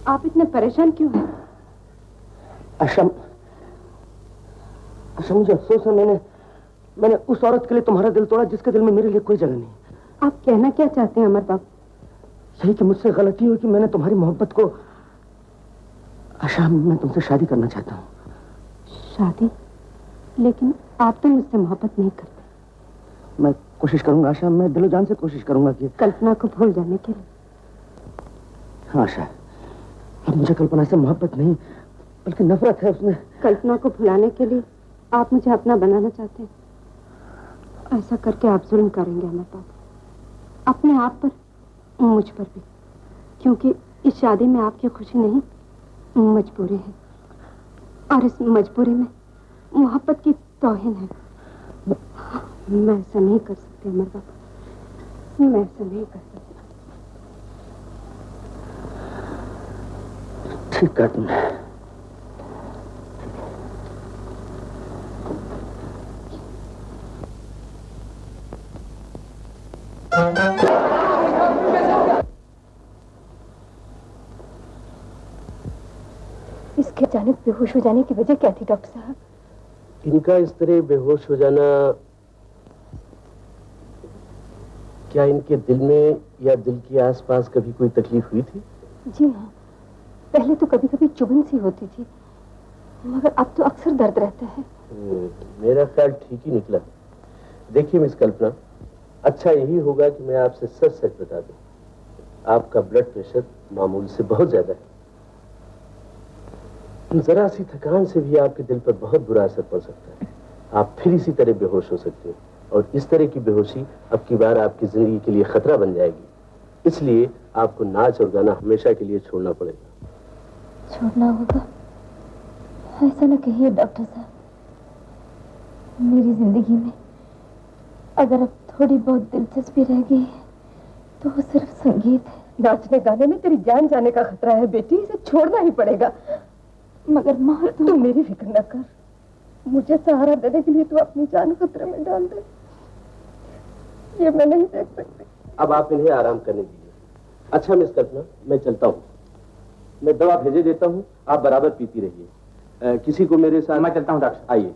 आप इतने परेशान क्यों हैं? आशा, मुझे अफसोस है, मैंने उस औरत के लिए तुम्हारा दिल तोड़ा जिसके दिल में मेरे लिए कोई जगह नहीं। आप कहना क्या चाहते हैं अमर बाबू? सही कि मुझसे गलती हुई कि मैंने तुम्हारी मोहब्बत को। आशा, मैं तुमसे शादी करना चाहता हूँ। शादी? लेकिन आप तो मुझसे मोहब्बत नहीं करते। मैं कोशिश करूंगा आशा, मैं दिलो जान से कोशिश करूंगा कि कल्पना को भूल जाने के लिए। हाँ आशा, अब मुझे कल्पना से मोहब्बत नहीं बल्कि नफरत है उसमें। कल्पना को भुलाने के लिए आप मुझे अपना बनाना चाहते हैं। ऐसा करके आप जुल्म करेंगे अमर बाबू, अपने आप पर, मुझ पर भी, क्योंकि इस शादी में आपकी खुशी नहीं, मजबूरी है, और इस मजबूरी में मोहब्बत की तौहीन है। मैं ऐसा नहीं कर सकती अमर बाबू, मैं ऐसा नहीं कर सकती। ठीक कर तुमने। इसके अचानक बेहोश हो जाने की वजह क्या थी डॉक्टर साहब? इनका इस तरह बेहोश हो जाना, क्या इनके दिल में या दिल के आसपास कभी कोई तकलीफ हुई थी? जी हाँ, पहले तो कभी कभी चुभन सी होती थी, मगर अब तो अक्सर दर्द रहता है। मेरा ख्याल ठीक ही निकला। देखिए मिस कल्पना, अच्छा यही होगा कि मैं आपसे सच सच बता दूं, आपका ब्लड प्रेशर मामूल से बहुत ज्यादा है। जरा सी थकान से भी आपके दिल पर बहुत बुरा असर पड़ सकता है। आप फिर इसी तरह बेहोश हो सकते हैं, और इस तरह की बेहोशी अब की बार आपकी जिंदगी के लिए खतरा बन जाएगी। इसलिए आपको नाच और गाना हमेशा के लिए छोड़ना पड़ेगा। छोड़ना होगा? ऐसा न कहिए डॉक्टर साहब। मेरी जिंदगी में अगर अब थोड़ी बहुत दिलचस्पी रह गई है तो वो सिर्फ संगीत है। नाचने गाने में तेरी जान जाने का खतरा है बेटी, इसे छोड़ना ही पड़ेगा। मगर माँ, तू मेरी फिक्र न कर। मुझे सहारा देने के लिए तू अपनी जान खतरे में डाल दे, ये मैं नहीं देख सकती। अब आप इन्हें आराम करने दीजिए। अच्छा मिस कल्पना, मैं चलता हूँ। मैं दवा भेजे देता हूँ, आप बराबर पीती रहिए। किसी को मेरे साथ। मैं चलता हूँ डॉक्टर। आइए।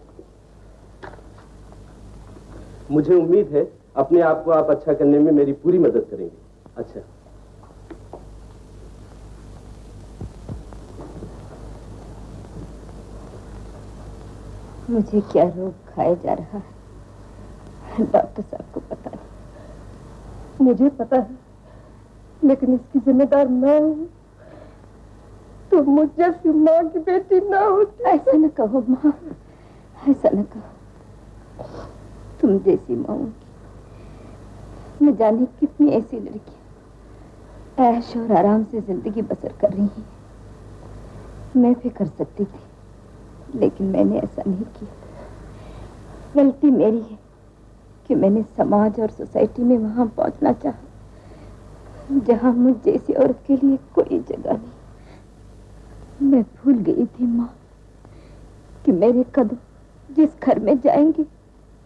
मुझे उम्मीद है अपने आप को आप अच्छा करने में मेरी पूरी मदद करेंगे। अच्छा। मुझे क्या रोग खाया जा रहा है डॉक्टर साहब को पता नहीं। मुझे पता है, लेकिन इसकी जिम्मेदार मैं हूँ। तो मुझ जैसी माँ की बेटी ना होती। ऐसा न कहो माँ, ऐसा न कहो। तुम जैसी माँ की न जाने कितनी ऐसी लड़कियां ऐश और आराम से जिंदगी बसर कर रही हैं। मैं भी कर सकती थी, लेकिन मैंने ऐसा नहीं किया। गलती मेरी है कि मैंने समाज और सोसाइटी में वहां पहुंचना चाहा जहां मुझ जैसी औरत के लिए कोई जगह नहीं। मैं भूल गई थी माँ कि मेरे कदम जिस घर में जाएंगे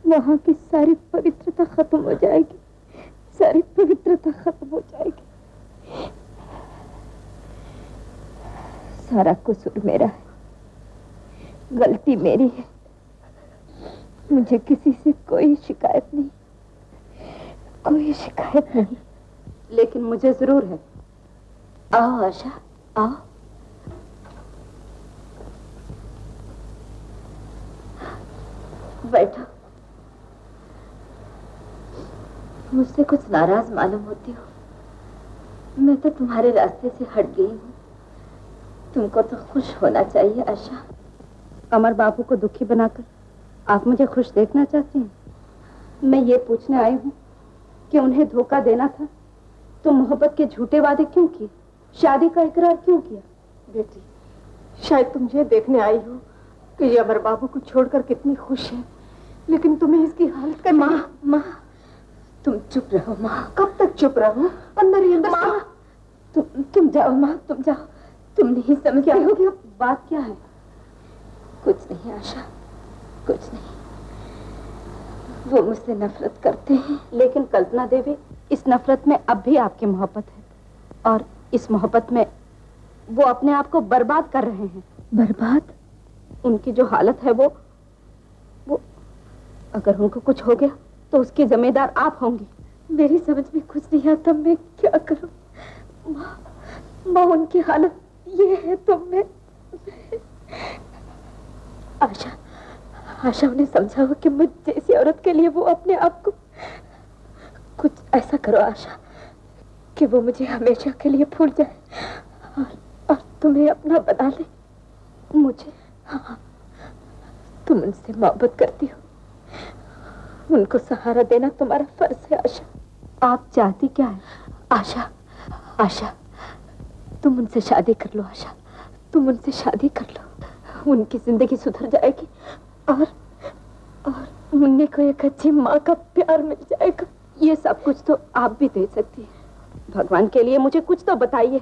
वहां की सारी पवित्रता खत्म हो जाएगी, सारी पवित्रता खत्म हो जाएगी। सारा कसूर मेरा है, गलती मेरी है। मुझे किसी से कोई शिकायत नहीं, कोई शिकायत नहीं। लेकिन मुझे जरूर है। आओ आशा, आओ। बैठो। मुझसे कुछ नाराज मालूम होती हो। मैं तो तुम्हारे रास्ते से हट गई हूँ। तुमको तो खुश होना चाहिए आशा। अमर बाबू को दुखी बनाकर आप मुझे खुश देखना चाहती हैं? मैं ये पूछने आई हूँ कि उन्हें धोखा देना था तो मोहब्बत के झूठे वादे क्यों किए, शादी का इकरार क्यों किया? बेटी, शायद तुम ये देखने आई हो कि ये अमर बाबू को छोड़कर कितनी खुश है, लेकिन तुम्हें इसकी हालत का माँ, तुम चुप रहो माँ। कब तक चुप रहो? अंदर ही अंदर माँ, तुम जाओ माँ, तुम जाओ। तुम नहीं समझ क्या हो गया? बात क्या है? कुछ नहीं आशा, कुछ नहीं। वो मुझसे नफरत करते हैं। लेकिन कल्पना देवी, इस नफरत में अब भी आपकी मोहब्बत है और इस मोहब्बत में वो अपने आप को बर्बाद कर रहे हैं। बर्बाद? उनकी जो हालत है वो अगर उनको कुछ हो गया तो उसकी जिम्मेदार आप होंगी। मेरी समझ में कुछ नहीं आता, मैं क्या करूं? माँ, उनकी हालत ये है तो मैं आशा उन्हें समझाओ कि मुझ जैसी औरत के लिए वो अपने आप को कुछ ऐसा करो आशा कि वो मुझे हमेशा के लिए भूल जाए और तुम्हें अपना बना ले। मुझे? हाँ, तुम उनसे मोहब्बत करती हो, उनको सहारा देना तुम्हारा फर्ज है आशा। आप चाहती क्या है? आशा, तुम उनसे शादी कर लो आशा, तुम उनसे शादी कर लो। उनकी जिंदगी सुधर जाएगी और उन्हें को एक अच्छी माँ का प्यार मिल जाएगा। ये सब कुछ तो आप भी दे सकती हैं। भगवान के लिए मुझे कुछ तो बताइए।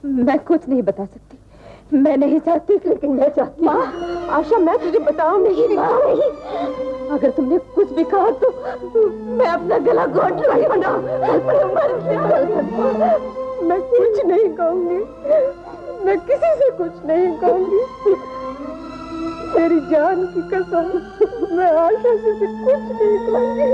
मैं कुछ नहीं बता सकती, मैं नहीं चाहती, लेकिन मैं चाहती हूँ। आशा, मैं तुझे बताऊं नहीं। नहीं, अगर तुमने कुछ भी कहा तो मैं अपना गला घोट रही हूँ ना। मैं कुछ नहीं कहूंगी, मैं किसी से कुछ नहीं कहूंगी। मेरी जान की कसम, मैं आशा से कुछ नहीं कहूंगी।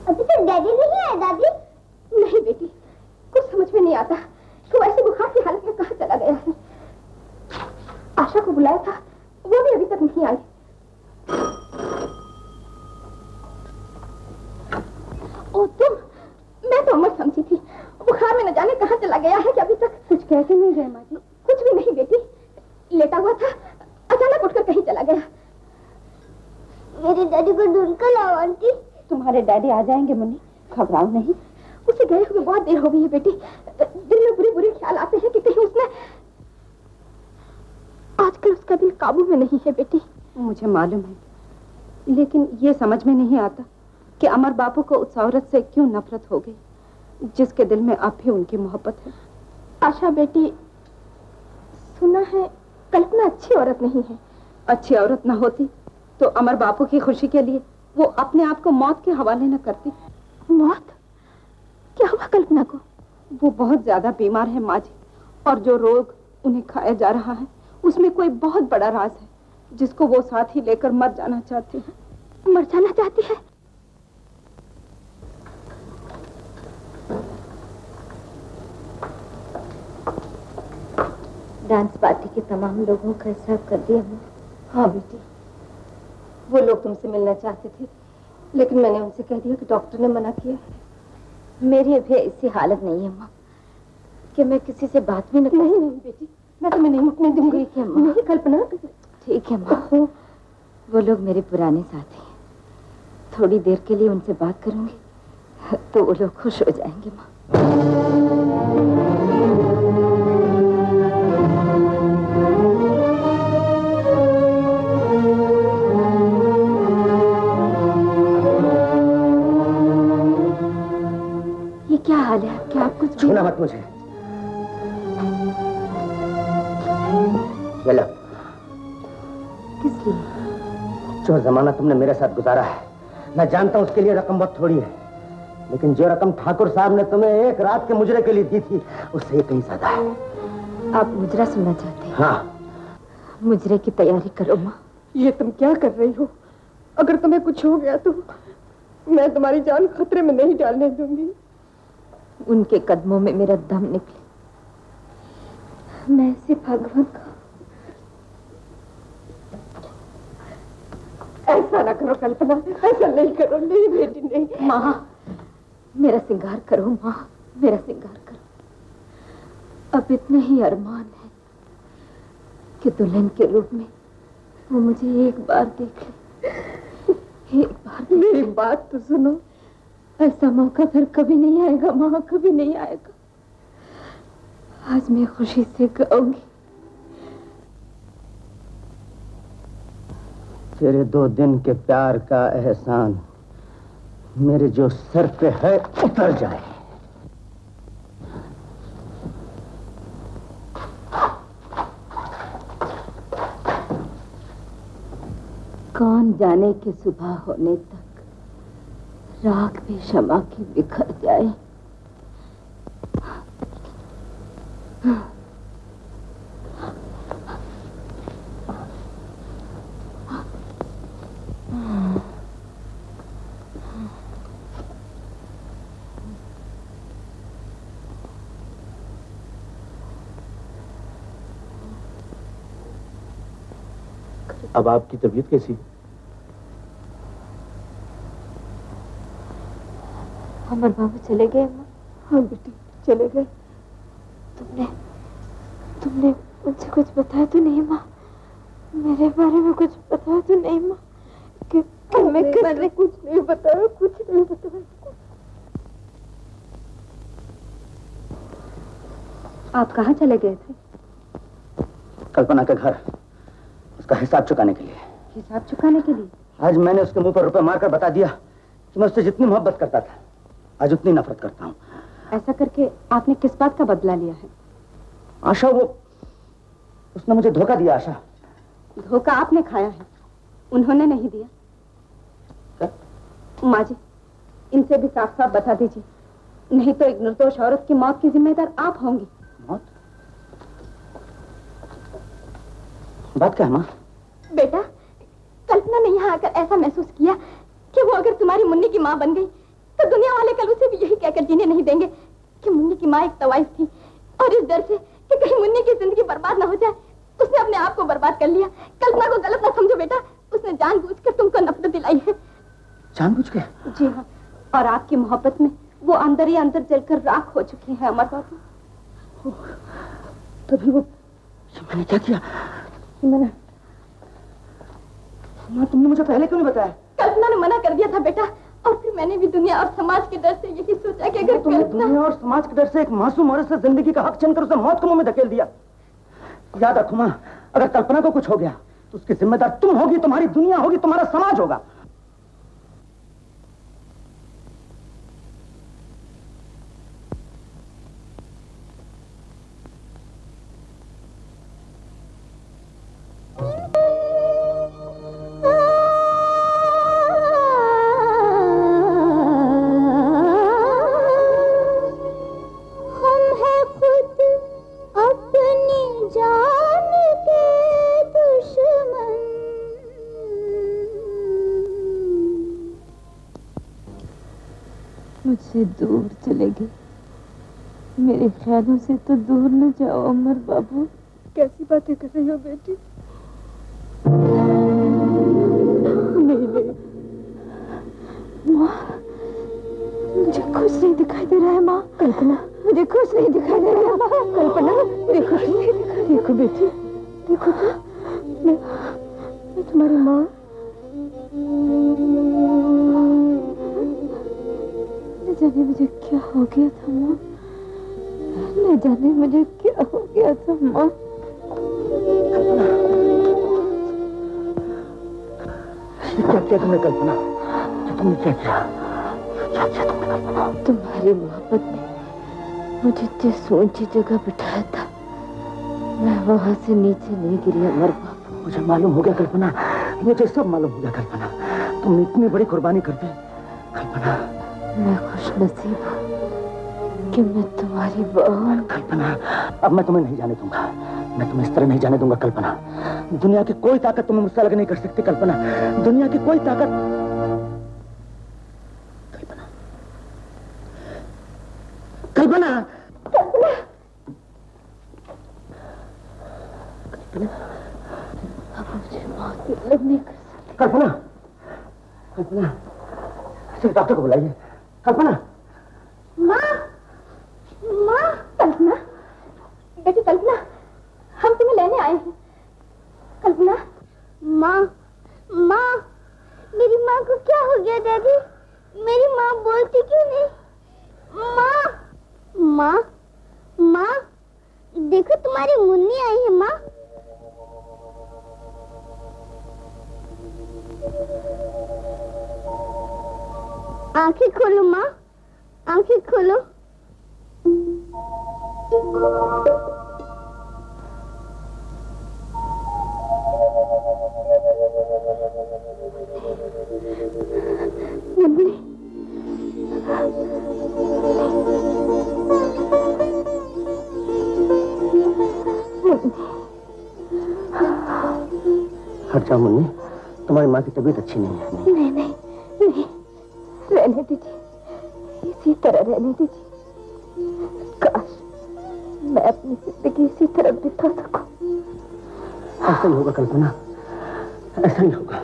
अभी तक डैडी नहीं आया? दादी? नहीं बेटी, कुछ समझ में नहीं आता कि वो ऐसे बुखार की हालत में कहाँ चला गया है। आशा को बुलाया था, वो भी अभी तक नहीं आई। ओ तुम? मैं तो अमर समझी थी, बुखार में न जाने कहाँ चला गया है कि अभी तक कुछ कह के नहीं गए। माँ जी, कुछ भी नहीं बेटी, लेटा हुआ था, अचानक उठकर कहीं चला गया। मेरे डैडी को ढूंढ कर लाओ आंटी। तुम्हारे डैडी आ जाएंगे मुन्नी, घबराओ नहीं। उसे गए हुए बहुत देर हो गई है बेटी। दिल में बुरे बुरे ख्याल आते हैं कि कहीं उसने, आजकल उसका दिल काबू में नहीं है बेटी। मुझे मालूम है, लेकिन ये समझ में नहीं आता कि अमर बापू को उस औरत से क्यों नफरत हो गई जिसके दिल में अब भी उनकी मोहब्बत है। आशा बेटी, सुना है कल्पना अच्छी औरत नहीं है। अच्छी औरत न होती तो अमर बापू की खुशी के लिए वो अपने आप को मौत के हवाले न करती। मौत? क्या हुआ कल्पना को? वो बहुत ज्यादा बीमार है माँ जी, और जो रोग उन्हें खाया जा रहा है उसमें कोई बहुत बड़ा राज है जिसको वो साथ ही लेकर मर जाना चाहती है। मर जाना चाहती है? डांस पार्टी के तमाम लोगों का हिसाब कर दिया मैं। हाँ बेटी, वो लोग तुमसे मिलना चाहते थे, लेकिन मैंने उनसे कह दिया कि डॉक्टर ने मना किया। मेरी अभी ऐसी हालत नहीं है माँ कि मैं किसी से बात भी नहीं नहीं बेटी, मैं तुम्हें नहीं उठने दूंगी। ठीक है माँ। नहीं कल्पना। ठीक है माँ, वो लोग मेरे पुराने साथी हैं, थोड़ी देर के लिए उनसे बात करूंगी तो वो लोग खुश हो जाएंगे माँ। ये क्या हाल है? क्या आप कुछ छूना मत मुझे। ये लो। किस लिए? जो जमाना तुमने मेरे साथ गुजारा है, मैं जानता हूं उसके लिए रकम बहुत थोड़ी है, लेकिन जो रकम ठाकुर साहब ने तुम्हें एक रात के मुजरे के लिए दी थी उससे ये कहीं ज्यादा है। आप मुजरा सुनना चाहते हैं? हाँ। मुजरे की तैयारी करो माँ। ये तुम क्या कर रही हो? अगर तुम्हें कुछ हो गया तो मैं तुम्हारी जान खतरे में नहीं डालने दूंगी। उनके कदमों में मेरा दम निकले, मैं ऐसे भगवान का। ऐसा ना करो कल्पना, ऐसा नहीं करो। नहीं बेटी नहीं। माँ मेरा श्रृंगार करो माँ, मेरा श्रृंगार करो। अब इतने ही अरमान है कि दुल्हन के रूप में वो मुझे एक बार देख ले, एक बार। मेरी बात तो सुनो, ऐसा मौका फिर कभी नहीं आएगा माँ, कभी नहीं आएगा। आज मैं खुशी से गाऊंगी। तेरे 2 दिन के प्यार का एहसान मेरे जो सर पे है उतर जाए। कौन जाने कि सुबह होने तक राख भी शमा की बिखर जाए। अब आपकी तबीयत कैसी है? अमर बाबू चले गए माँ? हाँ बेटी चले गए। तुमने मुझे कुछ बताया तो नहीं माँ? मेरे बारे में कुछ बताया तो नहीं माँ? कि मैंने कुछ नहीं बताया, कुछ नहीं बताया। आप कहाँ चले गए थे? कल्पना के घर, उसका हिसाब चुकाने के लिए। हिसाब चुकाने के लिए? आज मैंने उसके मुंह पर रुपए मारकर बता दिया कि मैं उससे जितनी मोहब्बत करता था आज उतनी नफरत करता हूँ। ऐसा करके आपने किस बात का बदला लिया है? आशा, उसने मुझे धोखा दिया। आशा, धोखा आपने खाया है, उन्होंने नहीं दिया। क्या? माँ जी, इनसे भी साफ साफ बता दीजिए, नहीं तो एक निर्दोष औरत की मौत की जिम्मेदार आप होंगी। मौत? बात क्या है माँ? बेटा, कल्पना ने यहाँ आकर ऐसा महसूस किया कि वो अगर तुम्हारी मुन्नी की माँ बन गई तो दुनिया वाले कल उसे भी यही कहकर जीने नहीं देंगे कि मुन्नी की माँ एक तवाइफ थी, और इस डर से कि कहीं मुन्नी की जिंदगी बर्बाद ना हो जाए उसने अपने आप को बर्बाद कर लिया। कल्पना को गलत ना समझो बेटा, उसने जानबूझकर तुमको नफरत दिलाई है। जानबूझ के? जी हाँ, और आपकी मोहब्बत में वो अंदर ही अंदर जलकर राख हो चुकी है अमर बाबू। तभी वो मैंने क्या किया? मैंने माँ, तुमने मुझे पहले क्यों नहीं बताया? कल्पना ने मना कर दिया था बेटा, और फिर मैंने भी दुनिया और समाज के डर से यही सोचा कि अगर तुमने दुनिया और समाज के डर से एक मासूम औरत से जिंदगी का हक छीनकर उसे मौत के मुंह में धकेल दिया। याद रखो माँ, अगर कल्पना को कुछ हो गया तो उसकी जिम्मेदार तुम होगी, तुम्हारी दुनिया होगी, तुम्हारा समाज होगा। मुझसे दूर चले गए, मेरे ख्यालों से तो दूर न जाओ अमर बाबू। कैसी बातें कर रही हो बेटी? नहीं माँ, मुझे खुश नहीं दिखाई दे रहा है माँ। कल्पना, मुझे खुश नहीं दिखाई दे रहा है माँ। कल्पना, देखो देखो बेटी, देखो तो मैं तुम्हारी माँ। जाने मुझे क्या हो गया था माँ, न जाने मुझे क्या हो गया था माँ। क्या किया तुमने कल्पना? तुमने क्या किया? क्या किया तुमने कल्पना? तुम्हारी मोहब्बत ने मुझे जिस ऊंची जगह बिठाया था, मैं वहां से नीचे नहीं गिरी अमर बाबू। मुझे मालूम हो गया कल्पना, मुझे सब मालूम हो गया कल्पना। तुमने इतनी बड़ी कुर्बानी कर दी कल्पना। मैं खुशनसीब हूँ कि मैं तुम्हारी बहू। कल्पना, अब मैं तुम्हें नहीं जाने दूंगा, मैं तुम्हें इस तरह नहीं जाने दूंगा कल्पना। दुनिया की कोई ताकत तुम्हें मुझसे अलग नहीं कर सकती कल्पना, दुनिया की कोई ताकत। कल्पना, कल्पना, कल्पना, कल्पना, अब मुझे मौत की अलग नहीं कर सकती। कल्पना, कल्पना, सिर्फ डॉक्टर को बुलाइए। कल्पना, माँ, माँ, कल्पना, बेटी कल्पना, हम तुम्हें लेने आए हैं। कल्पना, माँ, माँ, मेरी माँ को क्या हो गया दादी? मेरी माँ बोलती क्यों नहीं? माँ, माँ, माँ, देखो तुम्हारी मुन्नी आई है माँ। आंखें खोलो माँ, आंखें खोलो। मम्मी, हट जाओ मुन्नी, तुम्हारी माँ की तबीयत अच्छी नहीं है। नहीं नहीं नहीं, रहने दीजिए, इसी तरह रहने दीजिए। काश मैं अपनी जिंदगी इसी तरह बिता सकूं। ऐसा ही होगा कल्पना, ऐसा ही होगा।